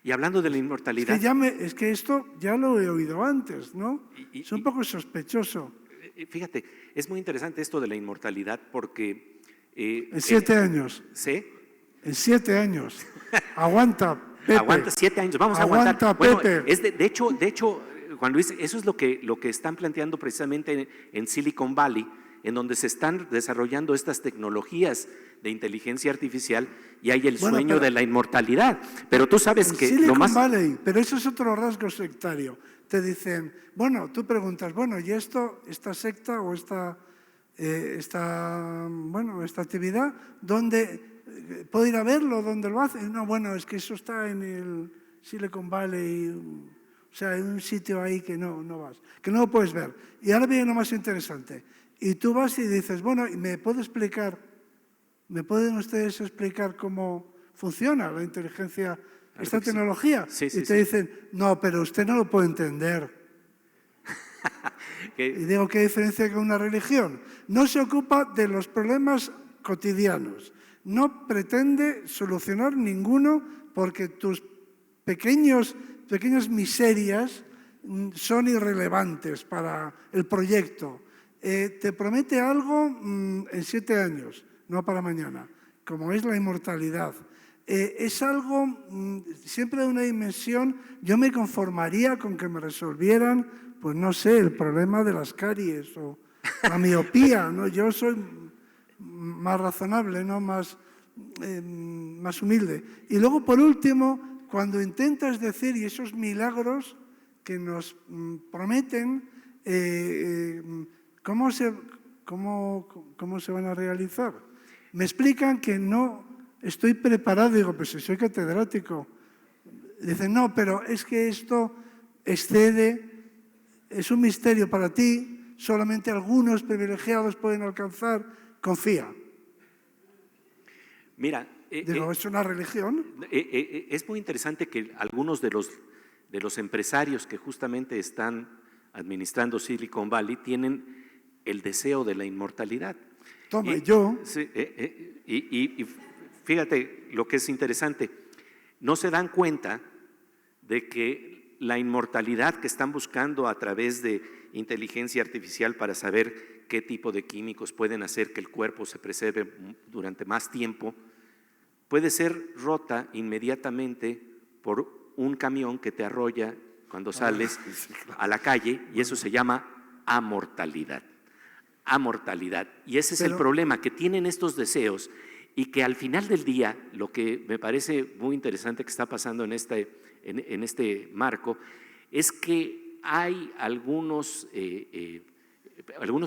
Y hablando de la inmortalidad… Es que esto ya lo he oído antes, ¿no? Es un poco sospechoso. Fíjate, es muy interesante esto de la inmortalidad porque… en 7 años. ¿Sí? En 7 años. Aguanta, Pepe. Aguanta 7 años, vamos a Aguanta, aguantar. Pepe. Bueno, de hecho, Juan Luis, eso es lo que están planteando precisamente en Silicon Valley, en donde se están desarrollando estas tecnologías de inteligencia artificial y hay el sueño de la inmortalidad. Pero tú sabes que Silicon lo más… Valley, pero eso es otro rasgo sectario. Te dicen, bueno, tú preguntas, bueno, ¿y esta secta o esta actividad, dónde puedo ir a verlo, dónde lo hacen? No, bueno, es que eso está en el Silicon Valley, o sea, hay un sitio ahí que no vas, que no lo puedes ver. Y ahora viene lo más interesante. Y tú vas y dices, bueno, ¿me pueden ustedes explicar cómo funciona la inteligencia, esta tecnología? Sí, y te dicen, no, pero usted no lo puede entender. Y digo, ¿qué diferencia con una religión? No se ocupa de los problemas cotidianos, no pretende solucionar ninguno porque tus pequeñas miserias son irrelevantes para el proyecto. Te promete algo en 7 años, no para mañana, como es la inmortalidad. Es algo siempre de una dimensión, yo me conformaría con que me resolvieran, pues no sé, el problema de las caries o la miopía, ¿no? Yo soy más razonable, ¿no? más humilde. Y luego, por último, cuando intentas decir, y esos milagros que nos prometen, ¿cómo se van a realizar? Me explican que no estoy preparado. Digo, pues si soy catedrático. Dicen, no, pero es que esto excede, es un misterio para ti, solamente algunos privilegiados pueden alcanzar. Confía. Mira… Digo, ¿es una religión? Es muy interesante que algunos de los empresarios que justamente están administrando Silicon Valley tienen el deseo de la inmortalidad. Toma, yo… Sí, y fíjate lo que es interesante, no se dan cuenta de que la inmortalidad que están buscando a través de inteligencia artificial para saber qué tipo de químicos pueden hacer que el cuerpo se preserve durante más tiempo, puede ser rota inmediatamente por un camión que te arrolla cuando sales a la calle y eso se llama amortalidad. Amortalidad. Y ese es el problema, que tienen estos deseos y que al final del día, lo que me parece muy interesante que está pasando en este marco, es que hay algunos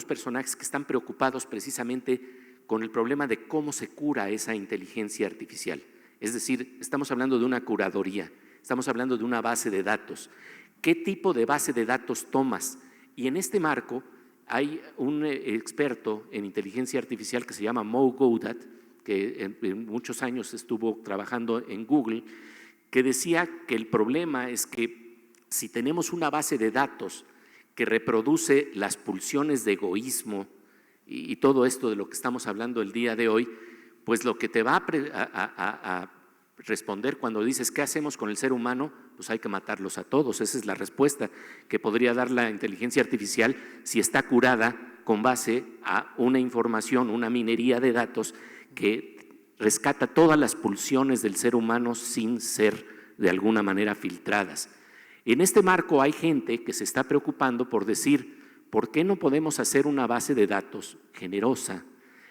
personajes que están preocupados precisamente con el problema de cómo se cura esa inteligencia artificial. Es decir, estamos hablando de una curaduría, estamos hablando de una base de datos. ¿Qué tipo de base de datos tomas? Y en este marco hay un experto en inteligencia artificial que se llama Mo Gaudat, que en muchos años estuvo trabajando en Google, que decía que el problema es que si tenemos una base de datos que reproduce las pulsiones de egoísmo y todo esto de lo que estamos hablando el día de hoy, pues lo que te va a responder cuando dices ¿qué hacemos con el ser humano? Pues hay que matarlos a todos. Esa es la respuesta que podría dar la inteligencia artificial si está curada con base a una información, una minería de datos que rescata todas las pulsiones del ser humano sin ser de alguna manera filtradas. En este marco hay gente que se está preocupando por decir, ¿por qué no podemos hacer una base de datos generosa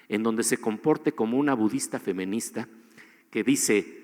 en donde se comporte como una budista feminista que dice,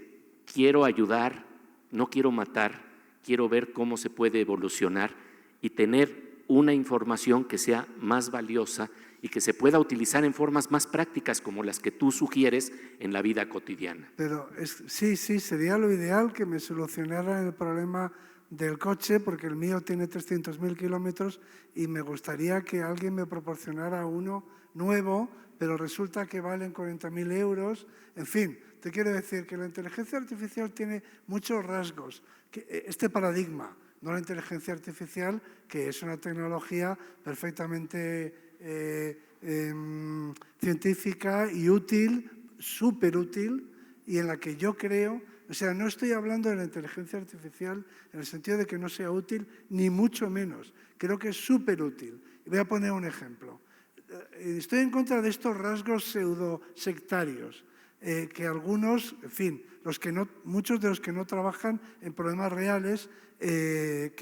quiero ayudar, no quiero matar, quiero ver cómo se puede evolucionar y tener una información que sea más valiosa y que se pueda utilizar en formas más prácticas como las que tú sugieres en la vida cotidiana? Pero sí, sería lo ideal que me solucionaran el problema del coche, porque el mío tiene 300.000 kilómetros y me gustaría que alguien me proporcionara uno nuevo, pero resulta que valen 40.000 euros. En fin, te quiero decir que la inteligencia artificial tiene muchos rasgos. Este paradigma, no la inteligencia artificial, que es una tecnología perfectamente científica y útil, súper útil, y en la que yo creo, o sea, no estoy hablando de la inteligencia artificial en el sentido de que no sea útil, ni mucho menos. Creo que es súper útil. Voy a poner un ejemplo. Estoy en contra de estos rasgos pseudo-sectarios, que algunos, en fin, muchos de los que no trabajan en problemas reales, que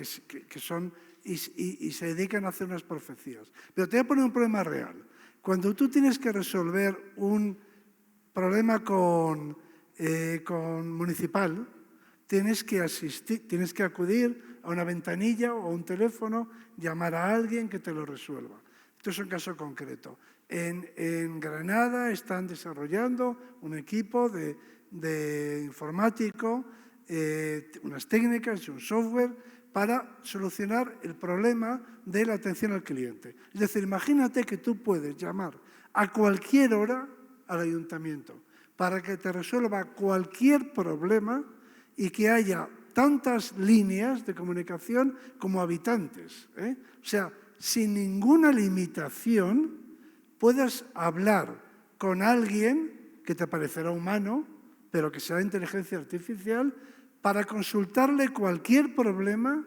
son y se dedican a hacer unas profecías. Pero te voy a poner un problema real. Cuando tú tienes que resolver un problema con municipal, tienes que acudir a una ventanilla o a un teléfono, llamar a alguien que te lo resuelva. Esto es un caso concreto. En Granada están desarrollando un equipo de informático, unas técnicas y un software para solucionar el problema de la atención al cliente. Es decir, imagínate que tú puedes llamar a cualquier hora al ayuntamiento para que te resuelva cualquier problema y que haya tantas líneas de comunicación como habitantes, ¿eh? O sea, sin ninguna limitación, puedas hablar con alguien que te parecerá humano, pero que sea inteligencia artificial, para consultarle cualquier problema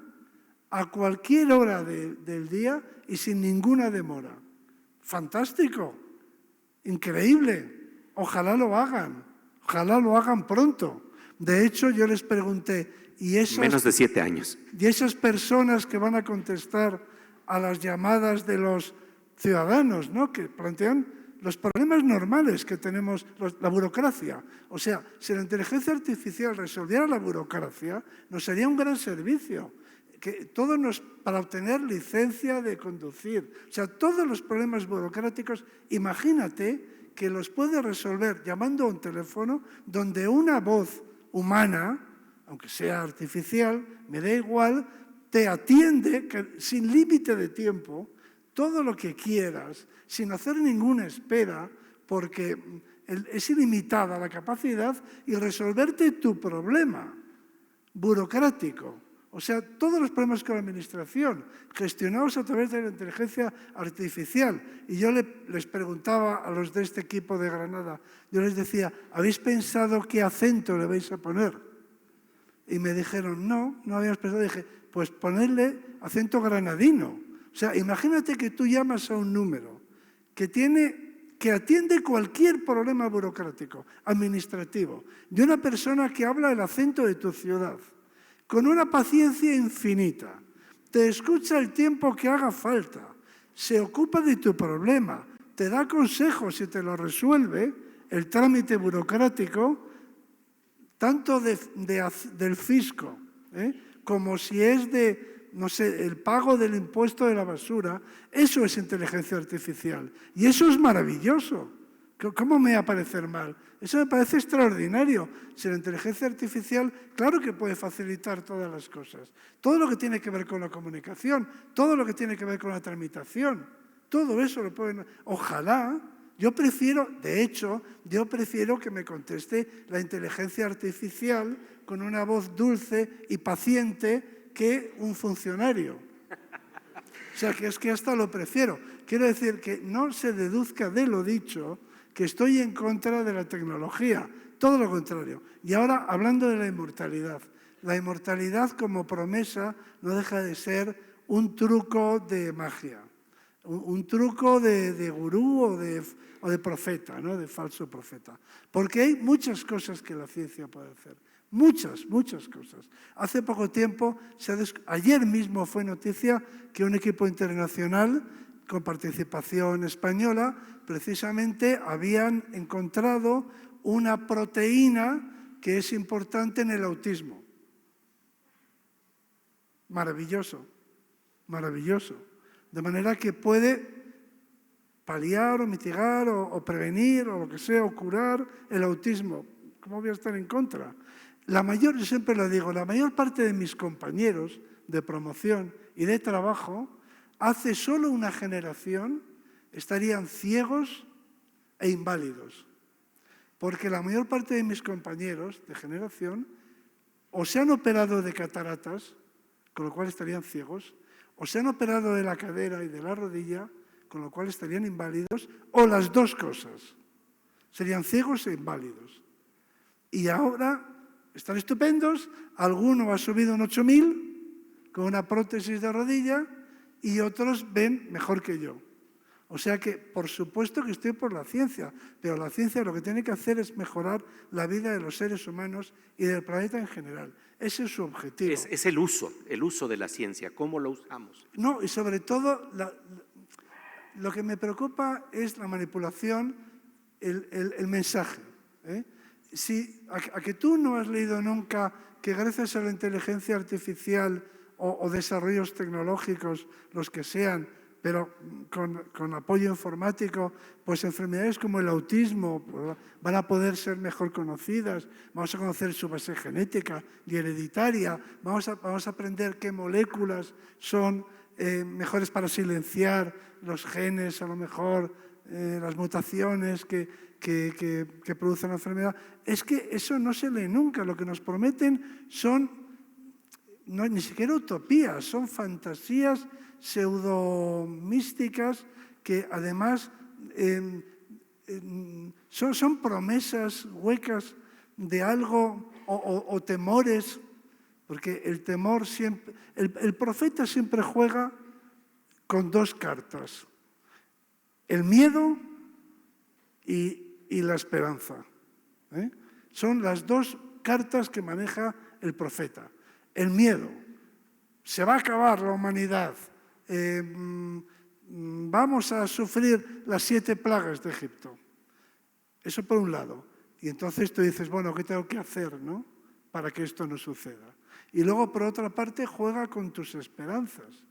a cualquier hora del día y sin ninguna demora. ¡Fantástico! ¡Increíble! Ojalá lo hagan pronto. De hecho, yo les pregunté, Menos de 7 años. ¿Y esas personas que van a contestar a las llamadas de los ciudadanos, ¿no?, que plantean los problemas normales que tenemos, la burocracia? O sea, si la inteligencia artificial resolviera la burocracia, nos sería un gran servicio. Para obtener licencia de conducir, o sea, todos los problemas burocráticos, imagínate que los puede resolver llamando a un teléfono donde una voz humana, aunque sea artificial, me da igual, te atiende sin límite de tiempo, todo lo que quieras, sin hacer ninguna espera, porque es ilimitada la capacidad, y resolverte tu problema burocrático. O sea, todos los problemas con la administración, gestionados a través de la inteligencia artificial. Y yo les preguntaba a los de este equipo de Granada, yo les decía, ¿habéis pensado qué acento le vais a poner? Y me dijeron, no habíamos pensado. Dije, pues ponerle acento granadino. O sea, imagínate que tú llamas a un número que atiende cualquier problema burocrático, administrativo, de una persona que habla el acento de tu ciudad, con una paciencia infinita, te escucha el tiempo que haga falta, se ocupa de tu problema, te da consejos y te lo resuelve, el trámite burocrático, tanto del fisco, como si es el pago del impuesto de la basura. Eso es inteligencia artificial. Y eso es maravilloso. ¿Cómo me va a parecer mal? Eso me parece extraordinario. Si la inteligencia artificial, claro que puede facilitar todas las cosas. Todo lo que tiene que ver con la comunicación, todo lo que tiene que ver con la tramitación, todo eso lo pueden. Ojalá Yo prefiero, de hecho, yo prefiero que me conteste la inteligencia artificial con una voz dulce y paciente que un funcionario. O sea, que es que hasta lo prefiero. Quiero decir que no se deduzca de lo dicho que estoy en contra de la tecnología, todo lo contrario. Y ahora, hablando de la inmortalidad. La inmortalidad como promesa no deja de ser un truco de magia, un truco de gurú o de profeta, ¿no? De falso profeta. Porque hay muchas cosas que la ciencia puede hacer. Muchas cosas. Hace poco tiempo, ayer mismo fue noticia que un equipo internacional con participación española precisamente habían encontrado una proteína que es importante en el autismo. Maravilloso, maravilloso. De manera que puede paliar o mitigar o prevenir o lo que sea, o curar el autismo. ¿Cómo voy a estar en contra? Yo siempre lo digo, la mayor parte de mis compañeros de promoción y de trabajo, hace solo una generación, estarían ciegos e inválidos. Porque la mayor parte de mis compañeros de generación o se han operado de cataratas, con lo cual estarían ciegos, o se han operado de la cadera y de la rodilla, con lo cual estarían inválidos, o las dos cosas. Serían ciegos e inválidos. Y ahora están estupendos, alguno ha subido un 8000 con una prótesis de rodilla y otros ven mejor que yo. O sea que, por supuesto que estoy por la ciencia, pero la ciencia lo que tiene que hacer es mejorar la vida de los seres humanos y del planeta en general. Ese es su objetivo. Es el uso de la ciencia, ¿cómo lo usamos? No, y sobre todo, lo que me preocupa es la manipulación, el mensaje. A que tú no has leído nunca que gracias a la inteligencia artificial o desarrollos tecnológicos, los que sean, pero con apoyo informático, pues enfermedades como el autismo van a poder ser mejor conocidas, vamos a conocer su base genética y hereditaria, vamos a aprender qué moléculas son mejores para silenciar los genes, a lo mejor las mutaciones que producen la enfermedad. Es que eso no se lee nunca, lo que nos prometen son ni siquiera utopías, son fantasías pseudo-místicas que además son promesas huecas de algo o temores, porque el temor siempre… El profeta siempre juega con dos cartas, el miedo y la esperanza. Son las dos cartas que maneja el profeta. El miedo, se va a acabar la humanidad, vamos a sufrir las 7 plagas de Egipto. Eso por un lado. Y entonces tú dices, bueno, ¿qué tengo que hacer, no? Para que esto no suceda. Y luego, por otra parte, juega con tus esperanzas.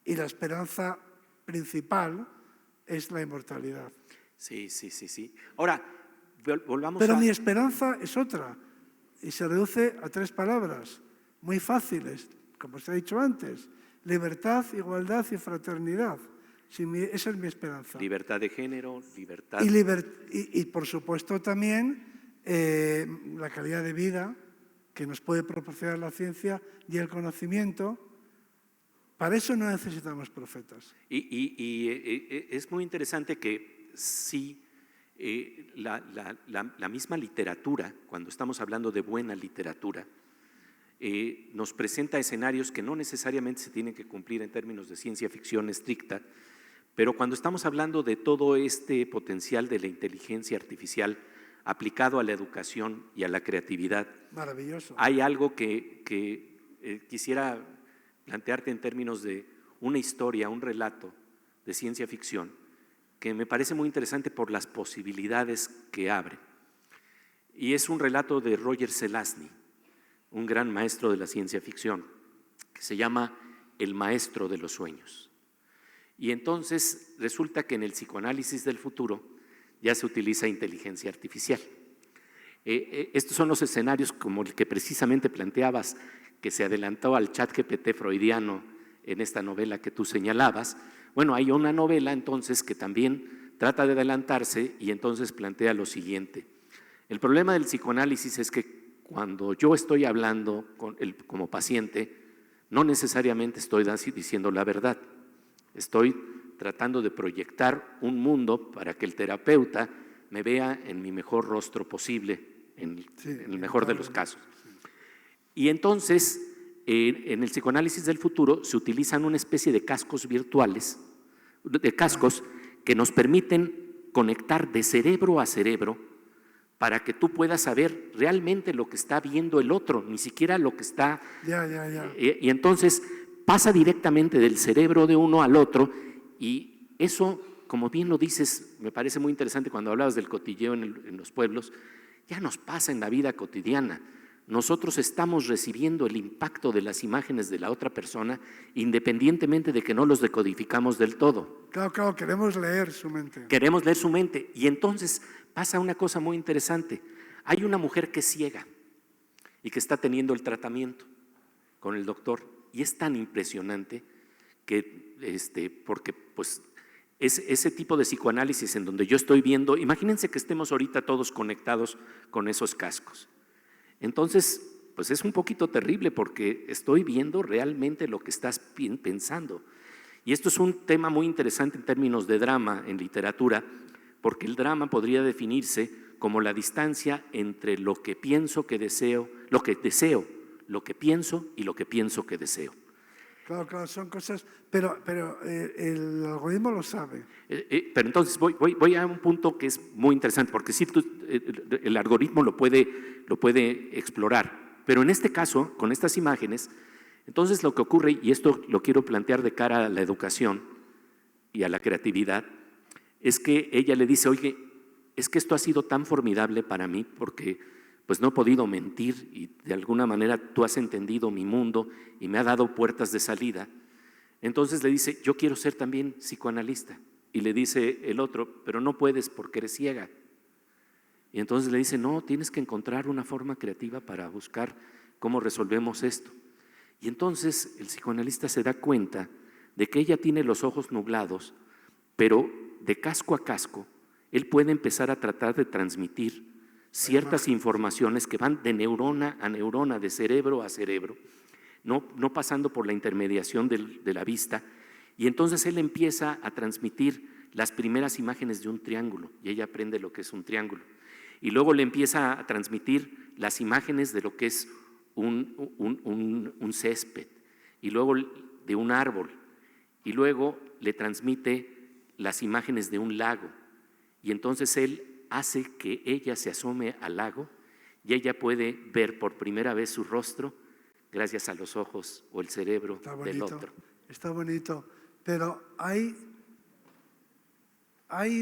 Y la esperanza principal es la inmortalidad. Sí. Ahora, volvamos Pero mi esperanza es otra. Y se reduce a 3 palabras, muy fáciles, como se ha dicho antes. Libertad, igualdad y fraternidad. Esa es mi esperanza. Libertad de género, libertad… Y por supuesto también la calidad de vida que nos puede proporcionar la ciencia y el conocimiento. Para eso no necesitamos profetas. Y es muy interesante que sí, la misma literatura, cuando estamos hablando de buena literatura, nos presenta escenarios que no necesariamente se tienen que cumplir en términos de ciencia ficción estricta, pero cuando estamos hablando de todo este potencial de la inteligencia artificial aplicado a la educación y a la creatividad, maravilloso. Hay algo que quisiera plantearte en términos de una historia, un relato de ciencia ficción, que me parece muy interesante por las posibilidades que abre. Y es un relato de Roger Zelazny, un gran maestro de la ciencia ficción, que se llama El maestro de los sueños. Y entonces resulta que en el psicoanálisis del futuro ya se utiliza inteligencia artificial. Estos son los escenarios como el que precisamente planteabas, que se adelantó al ChatGPT freudiano en esta novela que tú señalabas. Bueno, hay una novela entonces que también trata de adelantarse y entonces plantea lo siguiente. El problema del psicoanálisis es que cuando yo estoy hablando como paciente, no necesariamente estoy diciendo la verdad. Estoy tratando de proyectar un mundo para que el terapeuta me vea en mi mejor rostro posible, en el mejor de los casos. Y entonces, en el psicoanálisis del futuro se utilizan una especie de cascos virtuales, de cascos que nos permiten conectar de cerebro a cerebro para que tú puedas saber realmente lo que está viendo el otro, ni siquiera lo que está… Y entonces pasa directamente del cerebro de uno al otro, y eso, como bien lo dices, me parece muy interesante cuando hablabas del cotilleo en los pueblos, ya nos pasa en la vida cotidiana. Nosotros estamos recibiendo el impacto de las imágenes de la otra persona independientemente de que no los decodificamos del todo. Claro, queremos leer su mente. Queremos leer su mente, y entonces pasa una cosa muy interesante. Hay una mujer que es ciega y que está teniendo el tratamiento con el doctor, y es tan impresionante que, porque pues es ese tipo de psicoanálisis en donde yo estoy viendo, imagínense que estemos ahorita todos conectados con esos cascos. Entonces, pues es un poquito terrible porque estoy viendo realmente lo que estás pensando. Y esto es un tema muy interesante en términos de drama en literatura, porque el drama podría definirse como la distancia entre lo que pienso que deseo, lo que deseo, lo que pienso y lo que pienso que deseo. Claro, son cosas, pero el algoritmo lo sabe. Pero entonces voy a un punto que es muy interesante, porque sí, el algoritmo lo puede explorar, pero en este caso, con estas imágenes, entonces lo que ocurre, y esto lo quiero plantear de cara a la educación y a la creatividad, es que ella le dice, oye, es que esto ha sido tan formidable para mí porque pues no he podido mentir y de alguna manera tú has entendido mi mundo y me ha dado puertas de salida. Entonces le dice, yo quiero ser también psicoanalista. Y le dice el otro, pero no puedes porque eres ciega. Y entonces le dice, no, tienes que encontrar una forma creativa para buscar cómo resolvemos esto. Y entonces el psicoanalista se da cuenta de que ella tiene los ojos nublados, pero de casco a casco, él puede empezar a tratar de transmitir ciertas informaciones que van de neurona a neurona, de cerebro a cerebro, no pasando por la intermediación de la vista, y entonces él empieza a transmitir las primeras imágenes de un triángulo, y ella aprende lo que es un triángulo, y luego le empieza a transmitir las imágenes de lo que es un césped, y luego de un árbol, y luego le transmite las imágenes de un lago, y entonces él hace que ella se asome al lago y ella puede ver por primera vez su rostro gracias a los ojos o el cerebro del otro. Está bonito, pero hay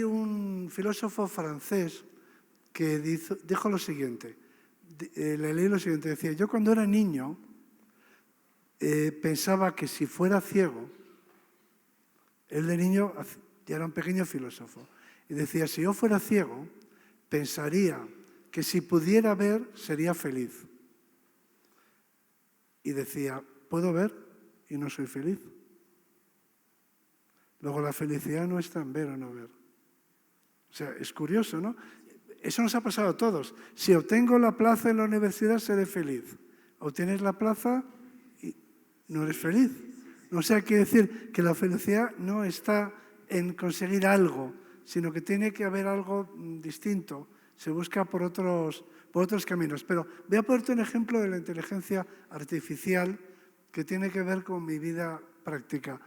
un filósofo francés que dijo lo siguiente, le leí lo siguiente, decía, yo cuando era niño pensaba que si fuera ciego, él de niño ya era un pequeño filósofo, y decía, si yo fuera ciego, pensaría que si pudiera ver sería feliz. Y decía, puedo ver y no soy feliz. Luego la felicidad no está en ver o no ver. O sea, es curioso, ¿no? Eso nos ha pasado a todos. Si obtengo la plaza en la universidad, seré feliz. Obtienes la plaza y no eres feliz. O sea, quiere decir que la felicidad no está en conseguir algo, sino que tiene que haber algo distinto. Se busca por otros caminos. Pero voy a ponerte un ejemplo de la inteligencia artificial que tiene que ver con mi vida práctica.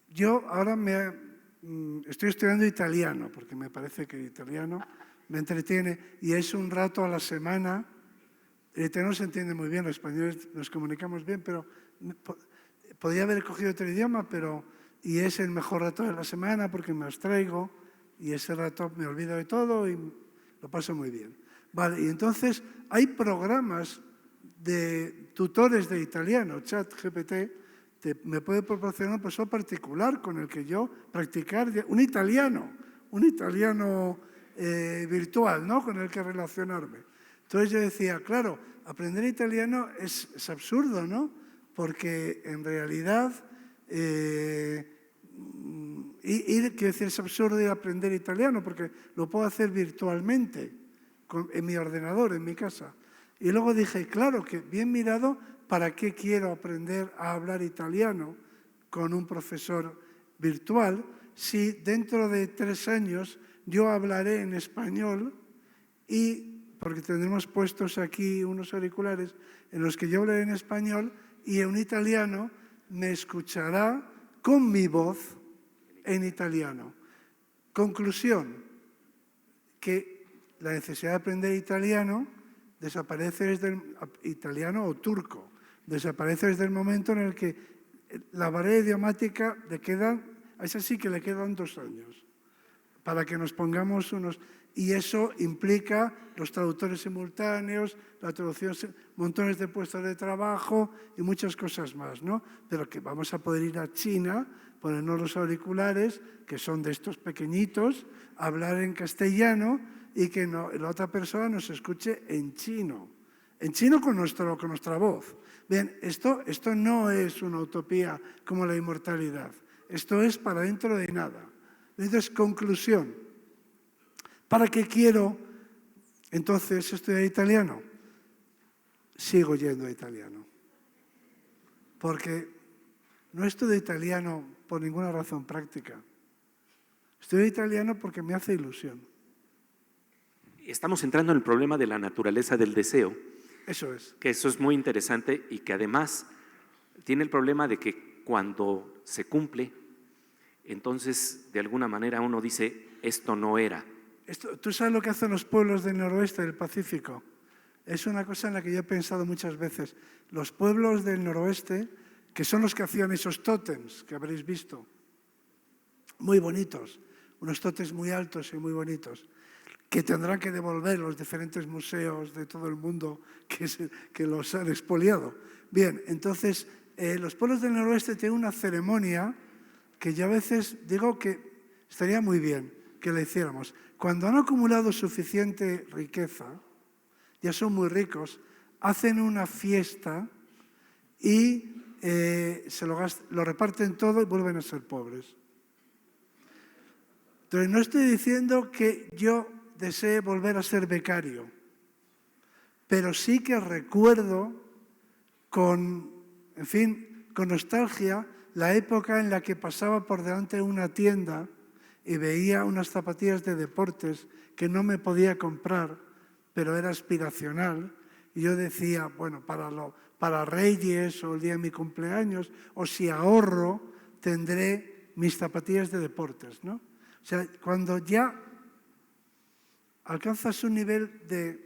Yo ahora estoy estudiando italiano, porque me parece que el italiano me entretiene, y es un rato a la semana. El italiano se entiende muy bien, los españoles nos comunicamos bien, pero podría haber cogido otro idioma, y es el mejor rato de la semana porque me abstraigo y ese rato me olvido de todo y lo paso muy bien. Vale, y entonces hay programas de tutores de italiano, ChatGPT, me puede proporcionar un profesor particular con el que yo practicar un italiano virtual, ¿no? Con el que relacionarme. Entonces yo decía, claro, aprender italiano es absurdo, ¿no? Porque en realidad quiero decir, es absurdo ir a aprender italiano porque lo puedo hacer virtualmente en mi ordenador, en mi casa. Y luego dije, claro, que bien mirado, ¿para qué quiero aprender a hablar italiano con un profesor virtual si dentro de 3 años yo hablaré en español porque tendremos puestos aquí unos auriculares en los que yo hablaré en español y un italiano me escuchará con mi voz en italiano. Conclusión, que la necesidad de aprender italiano desaparece desde el italiano o turco, desaparece desde el momento en el que la barrera idiomática a esa sí que le quedan 2 años, para que nos pongamos unos... Y eso implica los traductores simultáneos, la traducción, montones de puestos de trabajo y muchas cosas más, ¿no? Pero que vamos a poder ir a China, ponernos los auriculares, que son de estos pequeñitos, hablar en castellano y que la otra persona nos escuche en chino con nuestra voz. Bien, esto no es una utopía como la inmortalidad, esto es para dentro de nada. Entonces, conclusión. ¿Para qué quiero entonces estudiar italiano? Sigo yendo a italiano. Porque no estudio italiano por ninguna razón práctica. Estudio italiano porque me hace ilusión. Estamos entrando en el problema de la naturaleza del deseo. Eso es. Que eso es muy interesante y que además tiene el problema de que cuando se cumple, entonces de alguna manera uno dice, esto no era. ¿Tú sabes lo que hacen los pueblos del noroeste del Pacífico? Es una cosa en la que yo he pensado muchas veces. Los pueblos del noroeste, que son los que hacían esos tótems que habréis visto, muy bonitos, unos tótems muy altos y muy bonitos, que tendrán que devolver los diferentes museos de todo el mundo que los han expoliado. Bien, entonces, los pueblos del noroeste tienen una ceremonia que yo a veces digo que estaría muy bien que la hiciéramos. Cuando han acumulado suficiente riqueza, ya son muy ricos, hacen una fiesta y lo reparten todo y vuelven a ser pobres. Entonces, no estoy diciendo que yo desee volver a ser becario, pero sí que recuerdo con nostalgia la época en la que pasaba por delante de una tienda y veía unas zapatillas de deportes que no me podía comprar, pero era aspiracional. Y yo decía, bueno, para Reyes o el día de mi cumpleaños, o si ahorro, tendré mis zapatillas de deportes, ¿no? O sea, cuando ya alcanzas un nivel de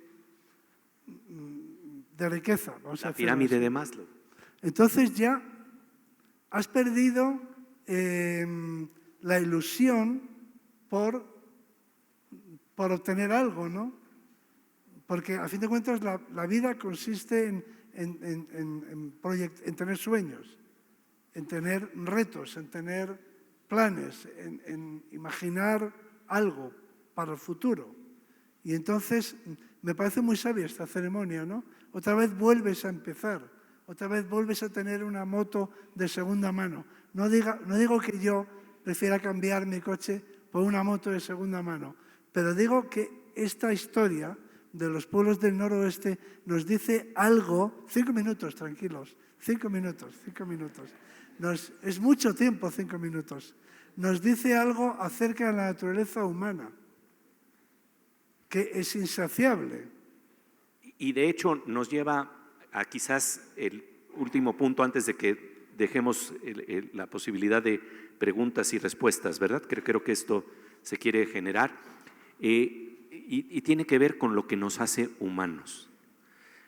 riqueza, vamos a decir. La pirámide de Maslow. Entonces ya has perdido la ilusión por obtener algo, ¿no? Porque a fin de cuentas la vida consiste en tener sueños, en tener retos, en tener planes, en imaginar algo para el futuro. Y entonces me parece muy sabia esta ceremonia, ¿no? Otra vez vuelves a empezar, otra vez vuelves a tener una moto de segunda mano. No digo que yo prefiera cambiar mi coche por una moto de segunda mano, pero digo que esta historia de los pueblos del noroeste nos dice algo. 5 minutos, tranquilos, 5 minutos. Es mucho tiempo, 5 minutos. Nos dice algo acerca de la naturaleza humana, que es insaciable. Y de hecho nos lleva a quizás el último punto antes de que dejemos la posibilidad de preguntas y respuestas, ¿verdad? Creo que esto se quiere generar y tiene que ver con lo que nos hace humanos.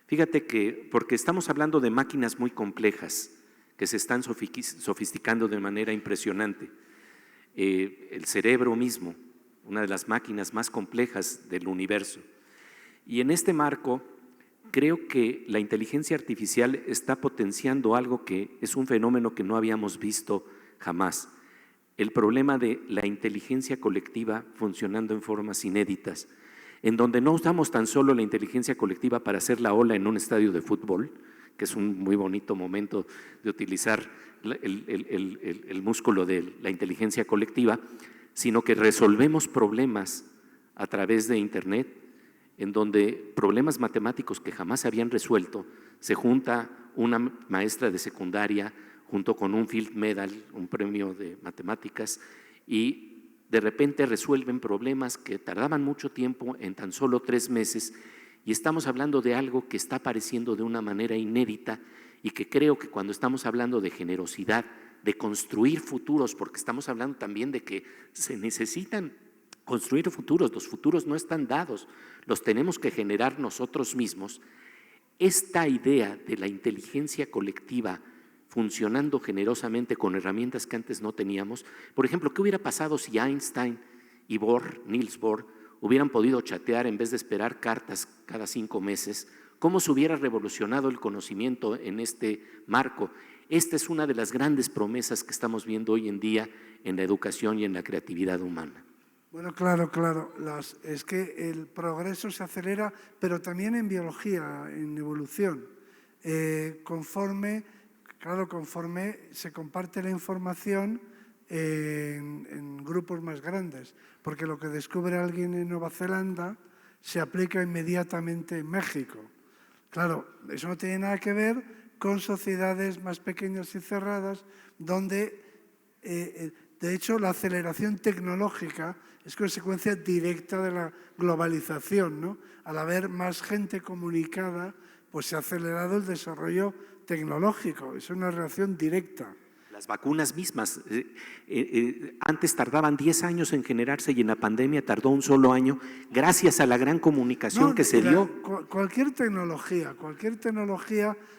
Fíjate que, porque estamos hablando de máquinas muy complejas que se están sofisticando de manera impresionante. El cerebro mismo, una de las máquinas más complejas del universo. Y en este marco, creo que la inteligencia artificial está potenciando algo que es un fenómeno que no habíamos visto jamás. El problema de la inteligencia colectiva funcionando en formas inéditas, en donde no usamos tan solo la inteligencia colectiva para hacer la ola en un estadio de fútbol, que es un muy bonito momento de utilizar el músculo de la inteligencia colectiva, sino que resolvemos problemas a través de Internet, en donde problemas matemáticos que jamás se habían resuelto, se junta una maestra de secundaria junto con un Field Medal, un premio de matemáticas, y de repente resuelven problemas que tardaban mucho tiempo en tan solo 3 meses, y estamos hablando de algo que está apareciendo de una manera inédita y que creo que cuando estamos hablando de generosidad, de construir futuros, porque estamos hablando también de que se necesitan construir futuros, los futuros no están dados, los tenemos que generar nosotros mismos. Esta idea de la inteligencia colectiva funcionando generosamente con herramientas que antes no teníamos. Por ejemplo, ¿qué hubiera pasado si Einstein y Niels Bohr hubieran podido chatear en vez de esperar cartas cada 5 meses? ¿Cómo se hubiera revolucionado el conocimiento en este marco? Esta es una de las grandes promesas que estamos viendo hoy en día en la educación y en la creatividad humana. Bueno, claro. Es que el progreso se acelera, pero también en biología, en evolución. Conforme se comparte la información en grupos más grandes, porque lo que descubre alguien en Nueva Zelanda se aplica inmediatamente en México. Claro, eso no tiene nada que ver con sociedades más pequeñas y cerradas, donde, de hecho, la aceleración tecnológica es consecuencia directa de la globalización, ¿no? Al haber más gente comunicada, pues se ha acelerado el desarrollo tecnológico. Es una relación directa. Las vacunas mismas, antes tardaban 10 años en generarse y en la pandemia tardó un solo año, gracias a la gran comunicación que se dio. Cualquier tecnología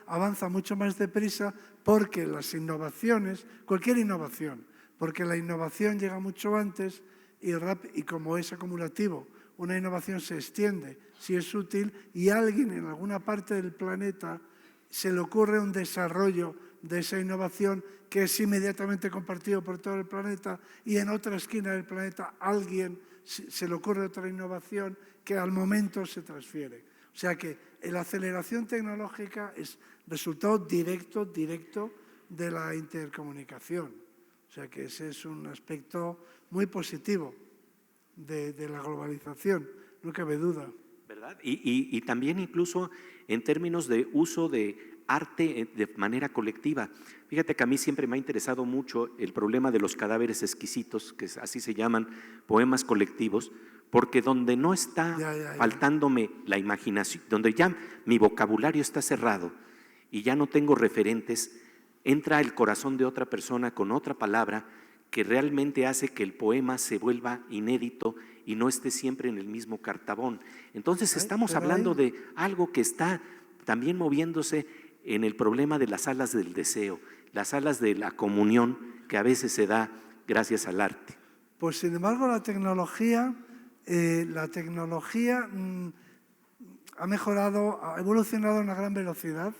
avanza mucho más deprisa porque las innovaciones, cualquier innovación, porque la innovación llega mucho antes y como es acumulativo, una innovación se extiende, si es útil, y a alguien en alguna parte del planeta se le ocurre un desarrollo de esa innovación que es inmediatamente compartido por todo el planeta, y en otra esquina del planeta alguien se le ocurre otra innovación que al momento se transfiere. O sea que la aceleración tecnológica es resultado directo de la intercomunicación. O sea que ese es un aspecto muy positivo de la globalización, no cabe duda. ¿Verdad? Y también incluso en términos de uso de arte de manera colectiva. Fíjate que a mí siempre me ha interesado mucho el problema de los cadáveres exquisitos, que así se llaman, poemas colectivos, porque donde no está faltándome la imaginación, donde ya mi vocabulario está cerrado y ya no tengo referentes, entra el corazón de otra persona con otra palabra que realmente hace que el poema se vuelva inédito y no esté siempre en el mismo cartabón. Entonces estamos hablando de algo que está también moviéndose en el problema de las alas del deseo, las alas de la comunión que a veces se da gracias al arte. Pues sin embargo la tecnología ha mejorado, ha evolucionado a una gran velocidad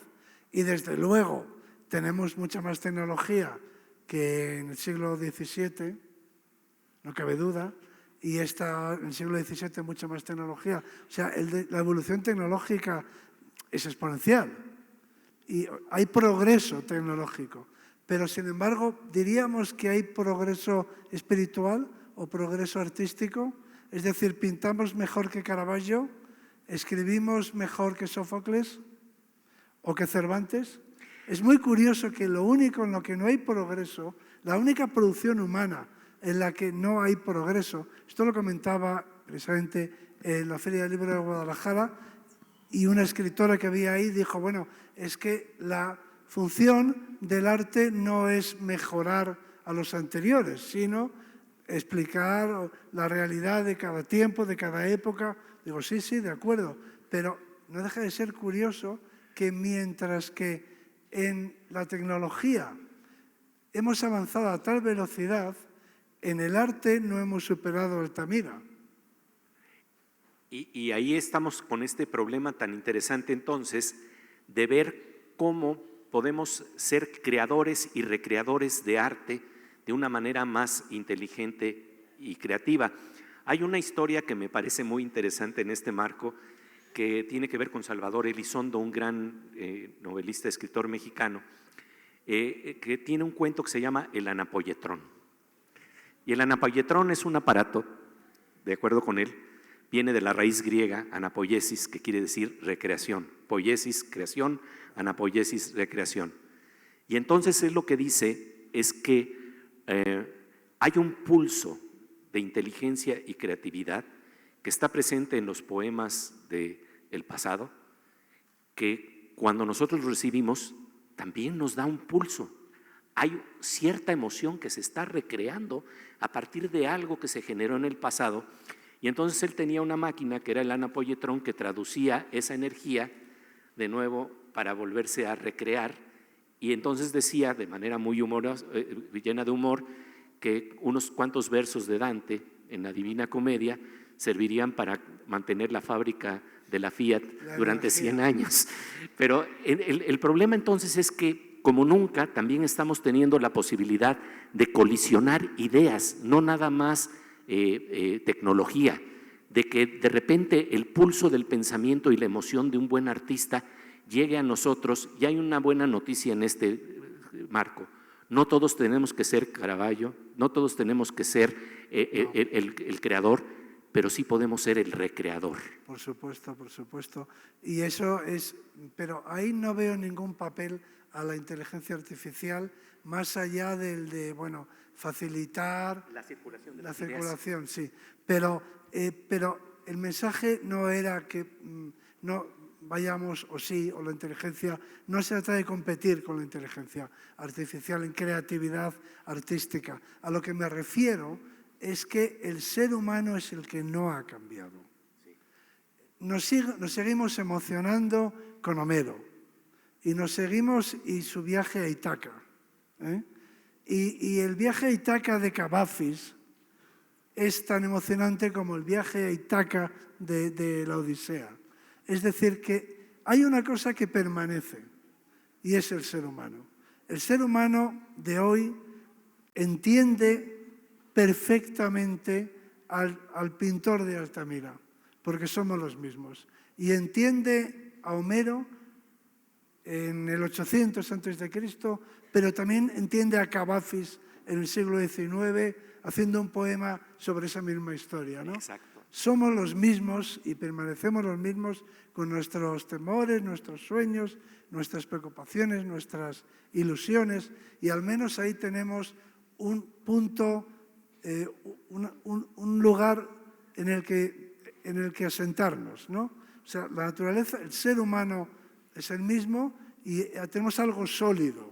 y desde luego tenemos mucha más tecnología que en el siglo XVII, no cabe duda, y en el siglo XVII mucha más tecnología. O sea, la evolución tecnológica es exponencial y hay progreso tecnológico, pero sin embargo diríamos que hay progreso espiritual o progreso artístico, es decir, pintamos mejor que Caravaggio, escribimos mejor que Sófocles o que Cervantes. Es muy curioso que lo único en lo que no hay progreso, la única producción humana en la que no hay progreso, esto lo comentaba precisamente en la Feria del Libro de Guadalajara, y una escritora que había ahí dijo, bueno, es que la función del arte no es mejorar a los anteriores, sino explicar la realidad de cada tiempo, de cada época. Digo, sí, de acuerdo, pero no deja de ser curioso que mientras que en la tecnología hemos avanzado a tal velocidad, en el arte no hemos superado Altamira. Y ahí estamos con este problema tan interesante entonces de ver cómo podemos ser creadores y recreadores de arte de una manera más inteligente y creativa. Hay una historia que me parece muy interesante en este marco, que tiene que ver con Salvador Elizondo, un gran novelista, escritor mexicano, que tiene un cuento que se llama El Anapolletrón. Y el anapolletrón es un aparato, de acuerdo con él, viene de la raíz griega anapoiesis, que quiere decir recreación. Poiesis, creación, anapoiesis, recreación. Y entonces él lo que dice es que hay un pulso de inteligencia y creatividad que está presente en los poemas del pasado, que cuando nosotros lo recibimos también nos da un pulso. Hay cierta emoción que se está recreando a partir de algo que se generó en el pasado. Y entonces él tenía una máquina que era el anapolletrón que traducía esa energía de nuevo para volverse a recrear. Y entonces decía de manera muy humorosa, llena de humor, que unos cuantos versos de Dante en la Divina Comedia servirían para mantener la fábrica de la Fiat durante 100 años. Pero el problema entonces es que, como nunca, también estamos teniendo la posibilidad de colisionar ideas, no nada más tecnología, de que de repente el pulso del pensamiento y la emoción de un buen artista llegue a nosotros. Y hay una buena noticia en este marco. No todos tenemos que ser Caravaggio, no todos tenemos que ser el creador, pero sí podemos ser el recreador. Por supuesto, por supuesto. Y eso es, pero ahí no veo ningún papel a la inteligencia artificial más allá del de, bueno, facilitar La circulación de la las circulación, sí. Pero el mensaje no era que no vayamos, o sí, o la inteligencia, no se trata de competir con la inteligencia artificial en creatividad artística. A lo que me refiero es que el ser humano es el que no ha cambiado. Nos seguimos emocionando con Homero y su viaje a Ítaca. Y el viaje a Ítaca de Cavafis es tan emocionante como el viaje a Ítaca de la Odisea. Es decir, que hay una cosa que permanece y es el ser humano. El ser humano de hoy entiende perfectamente al pintor de Altamira, porque somos los mismos. Y entiende a Homero en el 800 a.C., pero también entiende a Cavafis en el siglo XIX, haciendo un poema sobre esa misma historia, ¿no? Exacto. Somos los mismos y permanecemos los mismos con nuestros temores, nuestros sueños, nuestras preocupaciones, nuestras ilusiones, y al menos ahí tenemos un punto, un lugar en el que asentarnos, ¿no? O sea, la naturaleza, el ser humano es el mismo y tenemos algo sólido.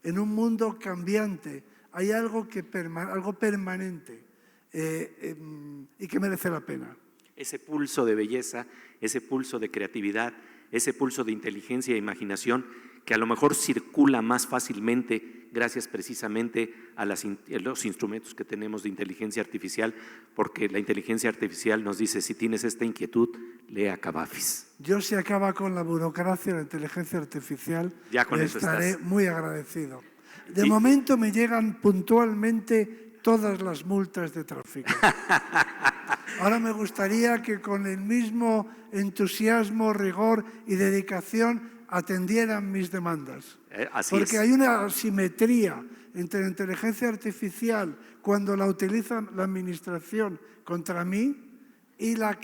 En un mundo cambiante hay algo permanente y que merece la pena. Ese pulso de belleza, ese pulso de creatividad, ese pulso de inteligencia e imaginación que a lo mejor circula más fácilmente gracias precisamente a los instrumentos que tenemos de inteligencia artificial, porque la inteligencia artificial nos dice: si tienes esta inquietud, lea Cavafis. Yo, si acaba con la burocracia y la inteligencia artificial, Ya con eso estaré estás. muy agradecido. De momento me llegan puntualmente todas las multas de tráfico. Ahora me gustaría que con el mismo entusiasmo, rigor y dedicación atendieran mis demandas. Así Porque es. hay una asimetría entre la inteligencia artificial cuando la utiliza la administración contra mí y la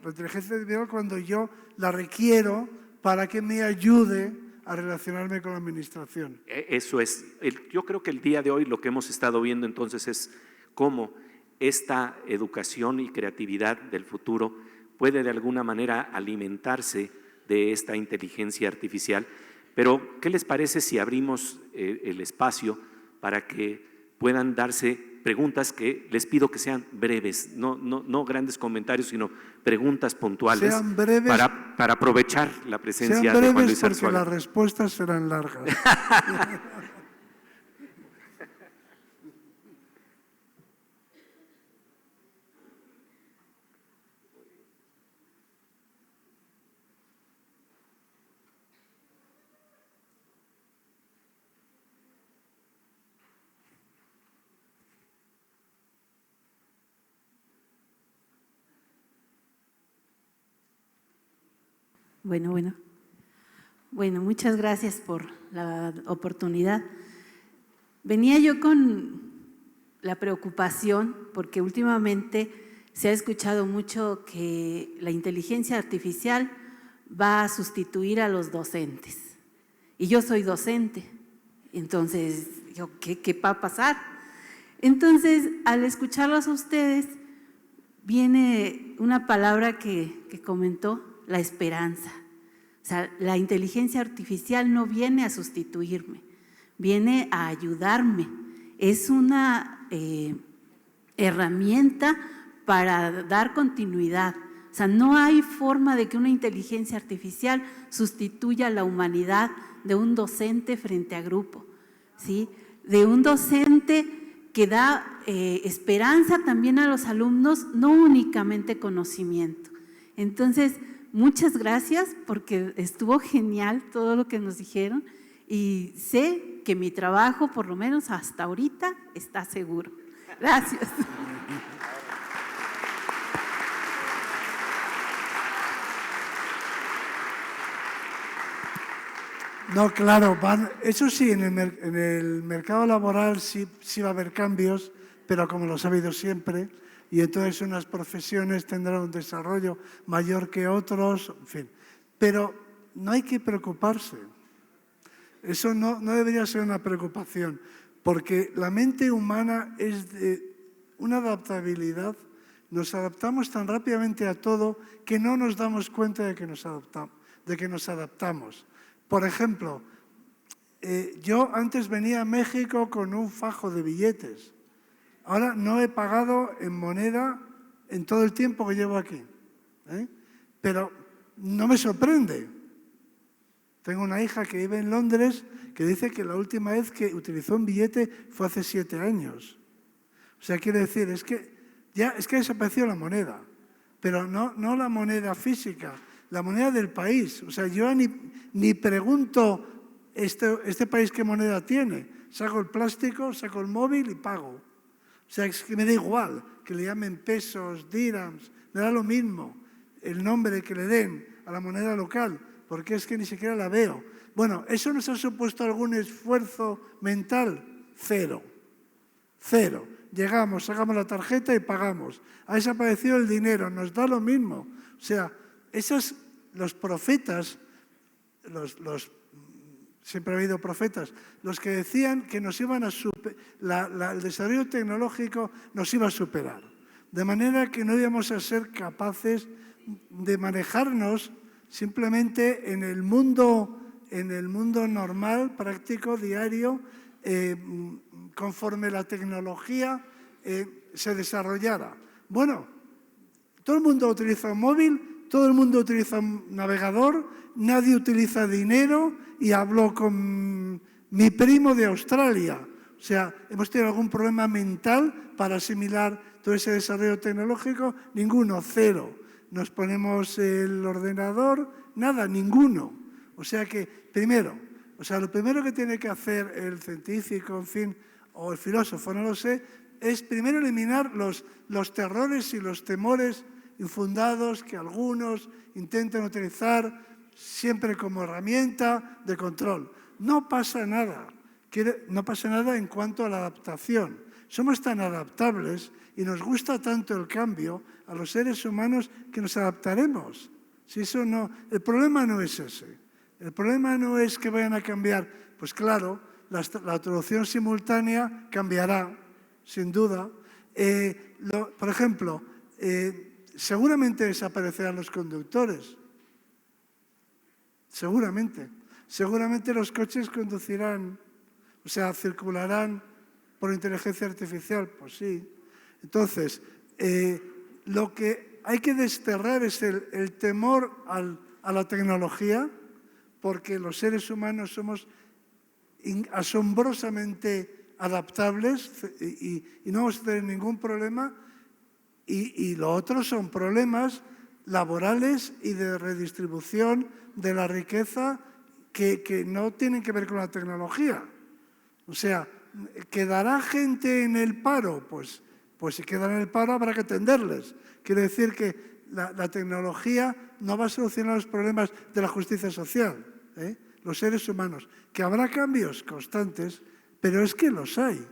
inteligencia artificial cuando yo la requiero para que me ayude a relacionarme con la administración. Eso es. Yo creo que el día de hoy lo que hemos estado viendo entonces es cómo esta educación y creatividad del futuro puede de alguna manera alimentarse de esta inteligencia artificial. Pero, ¿qué les parece si abrimos el espacio para que puedan darse preguntas que les pido que sean breves, no grandes comentarios, sino preguntas puntuales? Sean breves, para aprovechar la presencia sean de Juan breves Luis porque Arzuaga. las respuestas serán largas. Bueno, muchas gracias por la oportunidad. Venía yo con la preocupación porque últimamente se ha escuchado mucho que la inteligencia artificial va a sustituir a los docentes. Y yo soy docente, entonces, ¿qué va a pasar? Entonces, al escucharlos a ustedes, viene una palabra que comentó, la esperanza. O sea, la inteligencia artificial no viene a sustituirme, viene a ayudarme. Es una herramienta para dar continuidad. O sea, no hay forma de que una inteligencia artificial sustituya a la humanidad de un docente frente a grupo, ¿sí? De un docente que da esperanza también a los alumnos, no únicamente conocimiento. Entonces, muchas gracias porque estuvo genial todo lo que nos dijeron y sé que mi trabajo, por lo menos hasta ahorita, está seguro. Gracias. No, claro, eso sí, en el mercado laboral sí va a haber cambios, pero como los ha habido siempre, y entonces unas profesiones tendrán un desarrollo mayor que otros, en fin. Pero no hay que preocuparse. Eso no debería ser una preocupación, porque la mente humana es de una adaptabilidad. Nos adaptamos tan rápidamente a todo que no nos damos cuenta de que nos adaptamos. Por ejemplo, yo antes venía a México con un fajo de billetes. Ahora no he pagado en moneda en todo el tiempo que llevo aquí. Pero no me sorprende. Tengo una hija que vive en Londres que dice que la última vez que utilizó un billete fue hace 7 años. O sea, quiere decir, es que ha desaparecido la moneda, pero no la moneda física, la moneda del país. O sea, yo ni pregunto este país qué moneda tiene. Saco el plástico, saco el móvil y pago. O sea, es que me da igual que le llamen pesos, dirhams, me da lo mismo el nombre que le den a la moneda local, porque es que ni siquiera la veo. Bueno, ¿eso nos ha supuesto algún esfuerzo mental? Cero. Cero. Llegamos, sacamos la tarjeta y pagamos. Ha desaparecido el dinero, nos da lo mismo. O sea, los profetas, siempre ha habido profetas, los que decían que nos iban a el desarrollo tecnológico nos iba a superar. De manera que no íbamos a ser capaces de manejarnos simplemente en el mundo normal, práctico, diario, conforme la tecnología se desarrollara. Bueno, todo el mundo utiliza un móvil, todo el mundo utiliza un navegador, nadie utiliza dinero y hablo con mi primo de Australia. O sea, ¿hemos tenido algún problema mental para asimilar todo ese desarrollo tecnológico? Ninguno, cero. Nos ponemos el ordenador, nada, ninguno. O sea que, lo primero que tiene que hacer el científico, en fin, o el filósofo, no lo sé, es primero eliminar los terrores y los temores infundados que algunos intentan utilizar siempre como herramienta de control. No pasa nada. No pasa nada en cuanto a la adaptación. Somos tan adaptables y nos gusta tanto el cambio a los seres humanos que nos adaptaremos. Si eso no, el problema no es ese. El problema no es que vayan a cambiar. Pues claro, la traducción simultánea cambiará, sin duda. Por ejemplo, seguramente desaparecerán los conductores. Seguramente. Seguramente los coches conducirán, o sea, circularán por inteligencia artificial. Pues sí. Entonces, lo que hay que desterrar es el temor a la tecnología, porque los seres humanos somos asombrosamente adaptables y no vamos a tener ningún problema. Y lo otro son problemas laborales y de redistribución de la riqueza que no tienen que ver con la tecnología. O sea, ¿quedará gente en el paro? Pues si quedan en el paro habrá que atenderles. Quiere decir que la tecnología no va a solucionar los problemas de la justicia social, los seres humanos. Que habrá cambios constantes, pero es que los hay.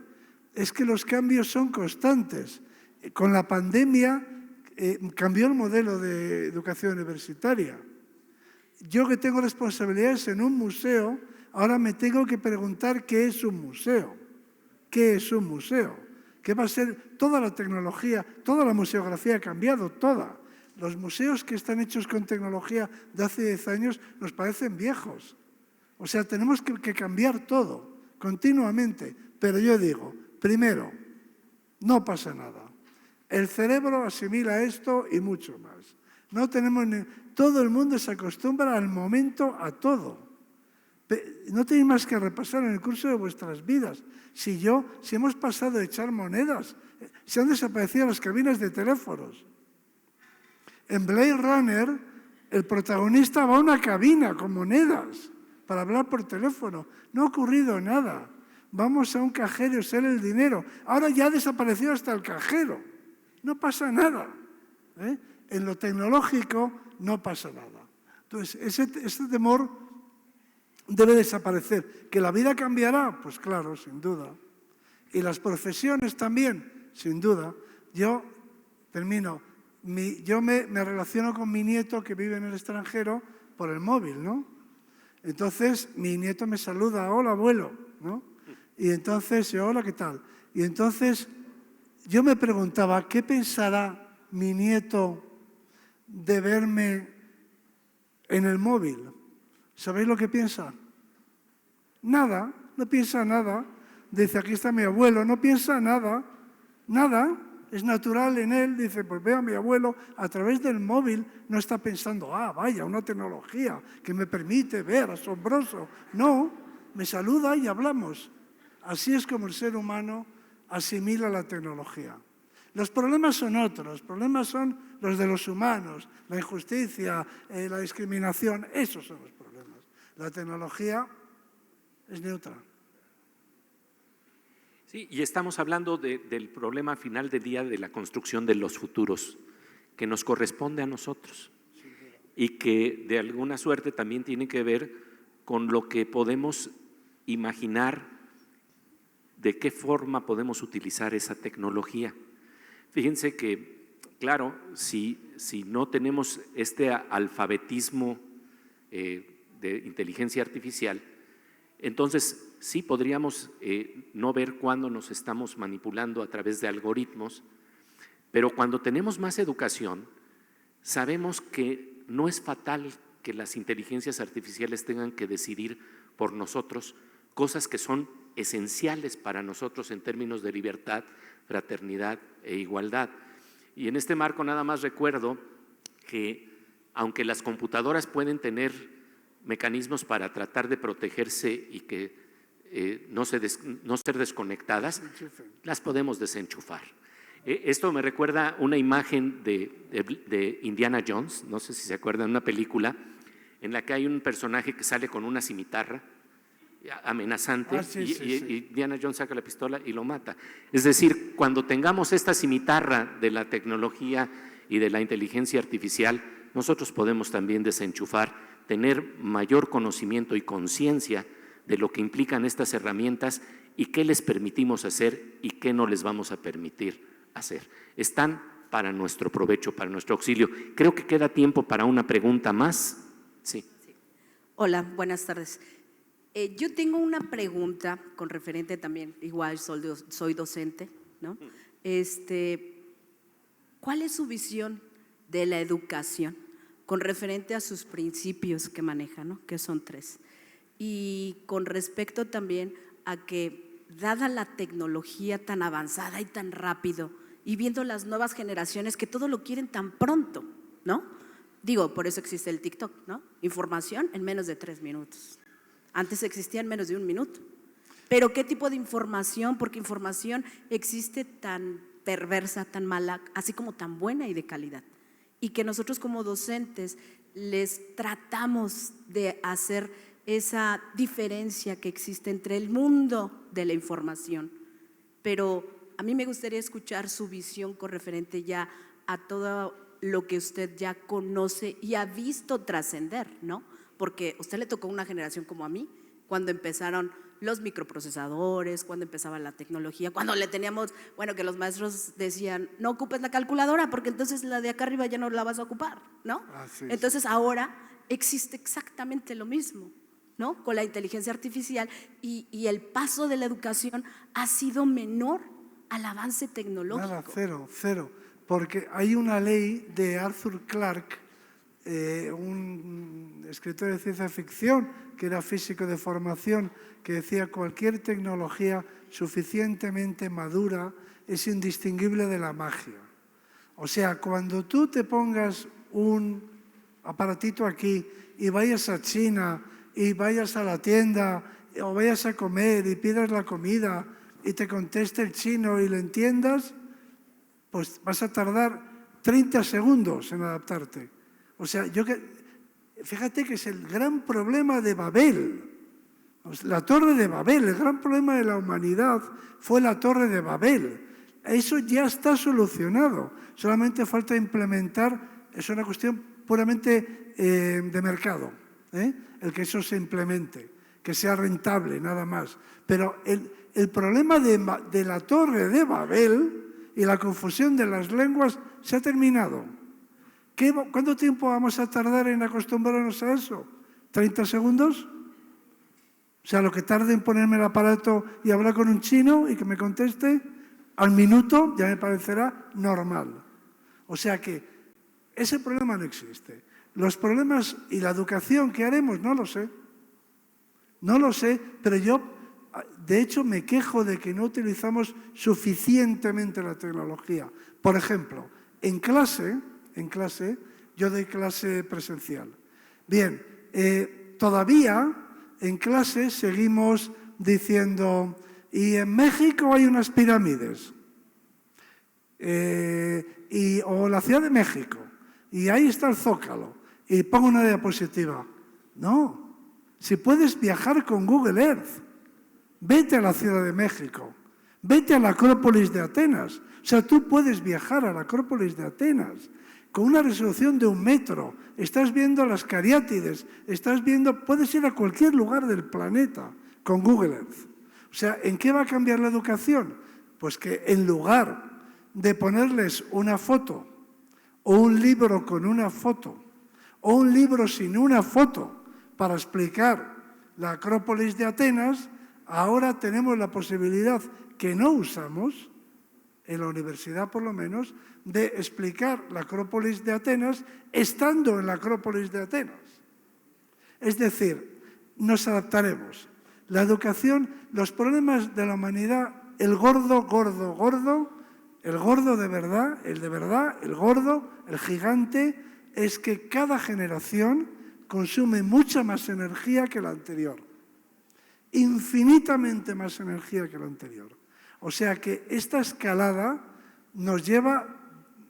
Es que los cambios son constantes. Con la pandemia cambió el modelo de educación universitaria. Yo que tengo responsabilidades en un museo, ahora me tengo que preguntar qué es un museo. ¿Qué es un museo? ¿Qué va a ser? Toda la tecnología, toda la museografía ha cambiado, toda. Los museos que están hechos con tecnología de hace 10 años nos parecen viejos. O sea, tenemos que cambiar todo, continuamente. Pero yo digo, primero, no pasa nada. El cerebro asimila esto y mucho más. No tenemos todo el mundo se acostumbra al momento a todo. No tenéis más que repasar en el curso de vuestras vidas. Si hemos pasado de echar monedas, se han desaparecido las cabinas de teléfonos. En Blade Runner, el protagonista va a una cabina con monedas para hablar por teléfono. No ha ocurrido nada. Vamos a un cajero y sale el dinero. Ahora ya ha desaparecido hasta el cajero. No pasa nada. En lo tecnológico no pasa nada. Entonces, ese temor debe desaparecer. ¿Que la vida cambiará? Pues claro, sin duda. Y las profesiones también, sin duda. Yo termino. Yo me relaciono con mi nieto que vive en el extranjero por el móvil, ¿no? Entonces, mi nieto me saluda, hola, abuelo, ¿no? Y entonces, hola, ¿qué tal? Y entonces, yo me preguntaba, ¿qué pensará mi nieto de verme en el móvil? ¿Sabéis lo que piensa? Nada, no piensa nada. Dice, aquí está mi abuelo, no piensa nada, nada. Es natural en él, dice, pues veo a mi abuelo a través del móvil, no está pensando, vaya, una tecnología que me permite ver, asombroso. No, me saluda y hablamos. Así es como el ser humano asimila la tecnología. Los problemas son otros, los problemas son los de los humanos, la injusticia, la discriminación, esos son los problemas. La tecnología es neutra. Sí, y estamos hablando del problema final del día de la construcción de los futuros, que nos corresponde a nosotros y que de alguna suerte también tiene que ver con lo que podemos imaginar, de qué forma podemos utilizar esa tecnología. Fíjense que, claro, si no tenemos este alfabetismo de inteligencia artificial, entonces sí podríamos no ver cuándo nos estamos manipulando a través de algoritmos, pero cuando tenemos más educación, sabemos que no es fatal que las inteligencias artificiales tengan que decidir por nosotros cosas que son esenciales para nosotros en términos de libertad, fraternidad e igualdad. Y en este marco nada más recuerdo que aunque las computadoras pueden tener mecanismos para tratar de protegerse y que no ser desconectadas, las podemos desenchufar. Esto me recuerda una imagen de Indiana Jones, no sé si se acuerdan, una película en la que hay un personaje que sale con una cimitarra amenazante y Indiana Jones saca la pistola y lo mata. Es decir, cuando tengamos esta cimitarra de la tecnología y de la inteligencia artificial, nosotros podemos también desenchufar, tener mayor conocimiento y conciencia de lo que implican estas herramientas y qué les permitimos hacer y qué no les vamos a permitir hacer. Están para nuestro provecho, para nuestro auxilio. Creo que queda tiempo para una pregunta más. Sí. Hola, buenas tardes. Yo tengo una pregunta con referente también, igual soy docente, ¿no? ¿Cuál es su visión de la educación con referente a sus principios que maneja, ¿no? Que son 3? Y con respecto también a que, dada la tecnología tan avanzada y tan rápido, y viendo las nuevas generaciones que todo lo quieren tan pronto, ¿no? Digo, por eso existe el TikTok, ¿no? Información en menos de 3 minutos. Antes existía en menos de 1 minuto. Pero ¿qué tipo de información? Porque información existe tan perversa, tan mala, así como tan buena y de calidad. Y que nosotros como docentes les tratamos de hacer esa diferencia que existe entre el mundo de la información. Pero a mí me gustaría escuchar su visión con referente ya a toda lo que usted ya conoce y ha visto trascender, ¿no? Porque a usted le tocó una generación como a mí, cuando empezaron los microprocesadores, cuando empezaba la tecnología, cuando le teníamos, bueno, que los maestros decían, no ocupes la calculadora porque entonces la de acá arriba ya no la vas a ocupar, ¿no? Así es. Entonces ahora existe exactamente lo mismo, ¿no? Con la inteligencia artificial y el paso de la educación ha sido menor al avance tecnológico. Nada, cero. Porque hay una ley de Arthur Clarke, un escritor de ciencia ficción que era físico de formación, que decía cualquier tecnología suficientemente madura es indistinguible de la magia. O sea, cuando tú te pongas un aparatito aquí y vayas a China y vayas a la tienda o vayas a comer y pidas la comida y te conteste el chino y lo entiendas, pues vas a tardar 30 segundos en adaptarte. O sea, fíjate que es el gran problema de Babel. La Torre de Babel, el gran problema de la humanidad fue la Torre de Babel. Eso ya está solucionado. Solamente falta implementar, es una cuestión puramente de mercado, el que eso se implemente, que sea rentable, nada más. Pero el problema de la Torre de Babel y la confusión de las lenguas se ha terminado. ¿Cuánto tiempo vamos a tardar en acostumbrarnos a eso? ¿30 segundos? O sea, lo que tarde en ponerme el aparato y hablar con un chino y que me conteste, al minuto ya me parecerá normal. O sea que ese problema no existe. Los problemas y la educación que haremos, no lo sé. No lo sé, pero yo, de hecho, me quejo de que no utilizamos suficientemente la tecnología. Por ejemplo, en clase, yo doy clase presencial. Bien, todavía en clase seguimos diciendo, y en México hay unas pirámides, o la Ciudad de México, y ahí está el Zócalo, y pongo una diapositiva. No, si puedes viajar con Google Earth, vete a la Ciudad de México, vete a la Acrópolis de Atenas. O sea, tú puedes viajar a la Acrópolis de Atenas con una resolución de 1 metro, estás viendo las cariátides, puedes ir a cualquier lugar del planeta con Google Earth. O sea, ¿en qué va a cambiar la educación? Pues que en lugar de ponerles una foto, o un libro con una foto, o un libro sin una foto para explicar la Acrópolis de Atenas, ahora tenemos la posibilidad que no usamos, en la universidad por lo menos, de explicar la Acrópolis de Atenas estando en la Acrópolis de Atenas. Es decir, nos adaptaremos. La educación, los problemas de la humanidad, el gordo de verdad, el gordo, el gigante, es que cada generación consume mucha más energía que la anterior. Infinitamente más energía que la anterior. O sea que esta escalada nos lleva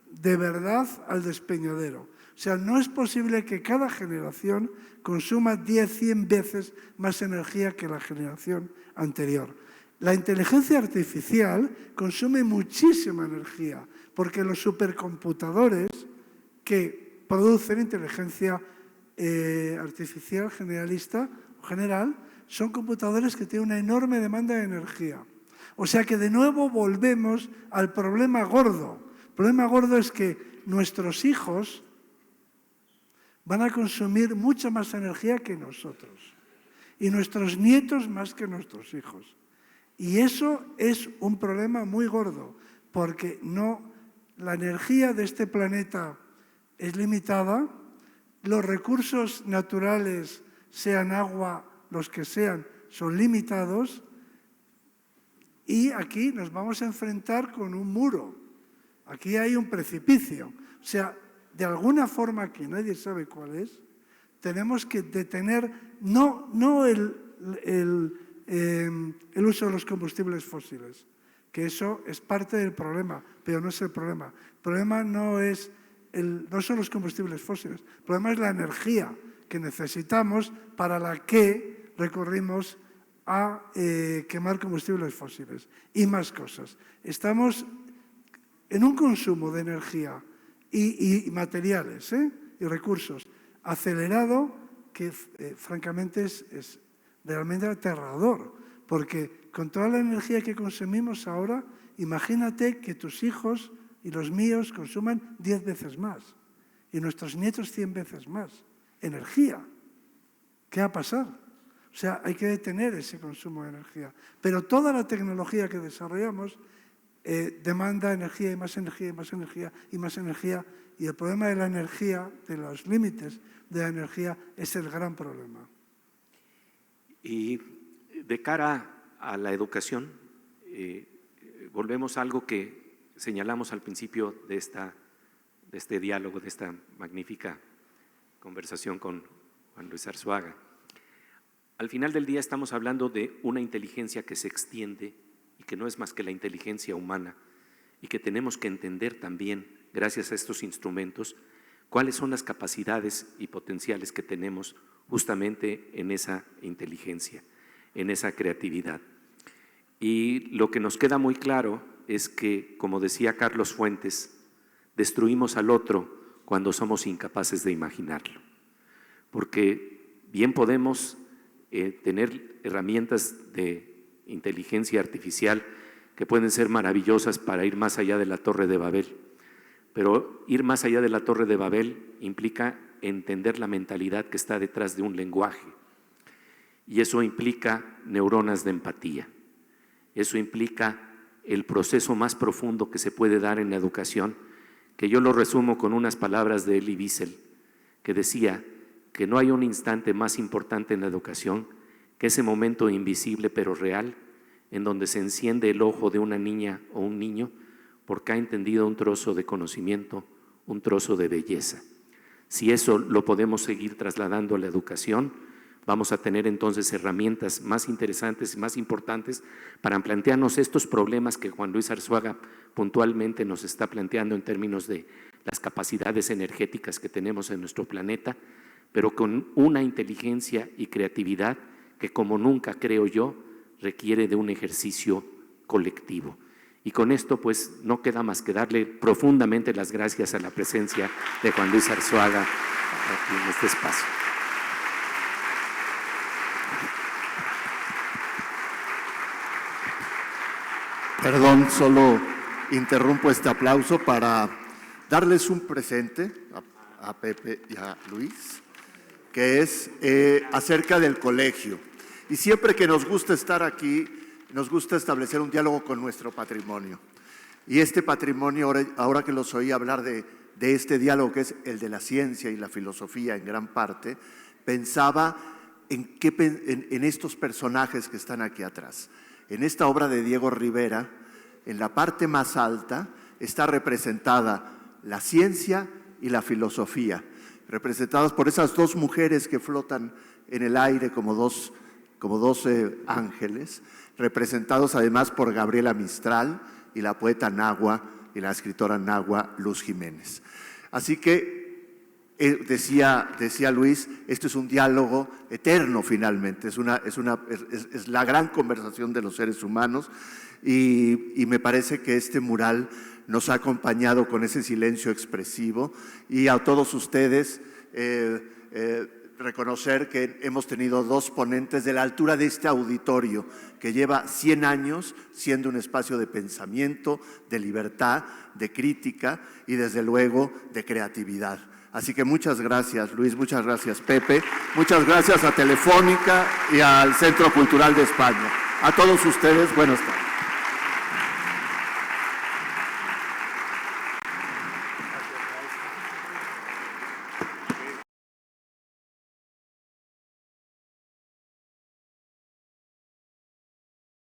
de verdad al despeñadero. O sea, no es posible que cada generación consuma 10, 100 veces más energía que la generación anterior. La inteligencia artificial consume muchísima energía, porque los supercomputadores que producen inteligencia artificial generalista o general son computadores que tienen una enorme demanda de energía. O sea que de nuevo volvemos al problema gordo. El problema gordo es que nuestros hijos van a consumir mucha más energía que nosotros y nuestros nietos más que nuestros hijos. Y eso es un problema muy gordo, porque la energía de este planeta es limitada, los recursos naturales, sean agua, los que sean, son limitados, y aquí nos vamos a enfrentar con un muro. Aquí hay un precipicio. O sea, de alguna forma que nadie sabe cuál es, tenemos que detener no el uso de los combustibles fósiles, que eso es parte del problema, pero no es el problema. El problema no son los combustibles fósiles, el problema es la energía que necesitamos para la que recurrimos a quemar combustibles fósiles y más cosas. Estamos en un consumo de energía y materiales y recursos. Acelerado, que francamente es realmente aterrador, porque con toda la energía que consumimos ahora, imagínate que tus hijos y los míos consuman 10 veces más y nuestros nietos 100 veces más. Energía. ¿Qué va a pasar? O sea, hay que detener ese consumo de energía. Pero toda la tecnología que desarrollamos demanda energía y más energía y más energía y más energía. Y el problema de la energía, de los límites de la energía, es el gran problema. Y de cara a la educación, volvemos a algo que señalamos al principio de este diálogo, de esta magnífica conversación con Juan Luis Arzuaga. Al final del día estamos hablando de una inteligencia que se extiende y que no es más que la inteligencia humana y que tenemos que entender también, gracias a estos instrumentos, cuáles son las capacidades y potenciales que tenemos justamente en esa inteligencia, en esa creatividad. Y lo que nos queda muy claro es que, como decía Carlos Fuentes, destruimos al otro cuando somos incapaces de imaginarlo. Porque bien podemos tener herramientas de inteligencia artificial que pueden ser maravillosas para ir más allá de la Torre de Babel, pero ir más allá de la Torre de Babel implica entender la mentalidad que está detrás de un lenguaje, y eso implica neuronas de empatía, eso implica el proceso más profundo que se puede dar en la educación, que yo lo resumo con unas palabras de Elie Wiesel, que decía que no hay un instante más importante en la educación que ese momento invisible pero real, en donde se enciende el ojo de una niña o un niño porque ha entendido un trozo de conocimiento, un trozo de belleza. Si eso lo podemos seguir trasladando a la educación, vamos a tener entonces herramientas más interesantes y más importantes para plantearnos estos problemas que Juan Luis Arzuaga puntualmente nos está planteando en términos de las capacidades energéticas que tenemos en nuestro planeta, pero con una inteligencia y creatividad que, como nunca, creo yo, requiere de un ejercicio colectivo. Y con esto, pues, no queda más que darle profundamente las gracias a la presencia de Juan Luis Arzuaga aquí en este espacio. Perdón, solo interrumpo este aplauso para darles un presente a Pepe y a Luis, que es acerca del colegio. Y siempre que nos gusta estar aquí, nos gusta establecer un diálogo con nuestro patrimonio. Y este patrimonio, ahora que los oí hablar de este diálogo, que es el de la ciencia y la filosofía en gran parte, pensaba en estos personajes que están aquí atrás. En esta obra de Diego Rivera, en la parte más alta, está representada la ciencia y la filosofía, representadas por esas dos mujeres que flotan en el aire como dos ángeles, representados además por Gabriela Mistral y la poeta náhua y la escritora náhua Luz Jiménez. Así que decía Luis, esto es un diálogo eterno finalmente, es la gran conversación de los seres humanos, y me parece que este mural nos ha acompañado con ese silencio expresivo, y a todos ustedes reconocer que hemos tenido dos ponentes de la altura de este auditorio que lleva 100 años siendo un espacio de pensamiento, de libertad, de crítica y desde luego de creatividad. Así que muchas gracias, Luis, muchas gracias, Pepe, muchas gracias a Telefónica y al Centro Cultural de España. A todos ustedes, buenas tardes.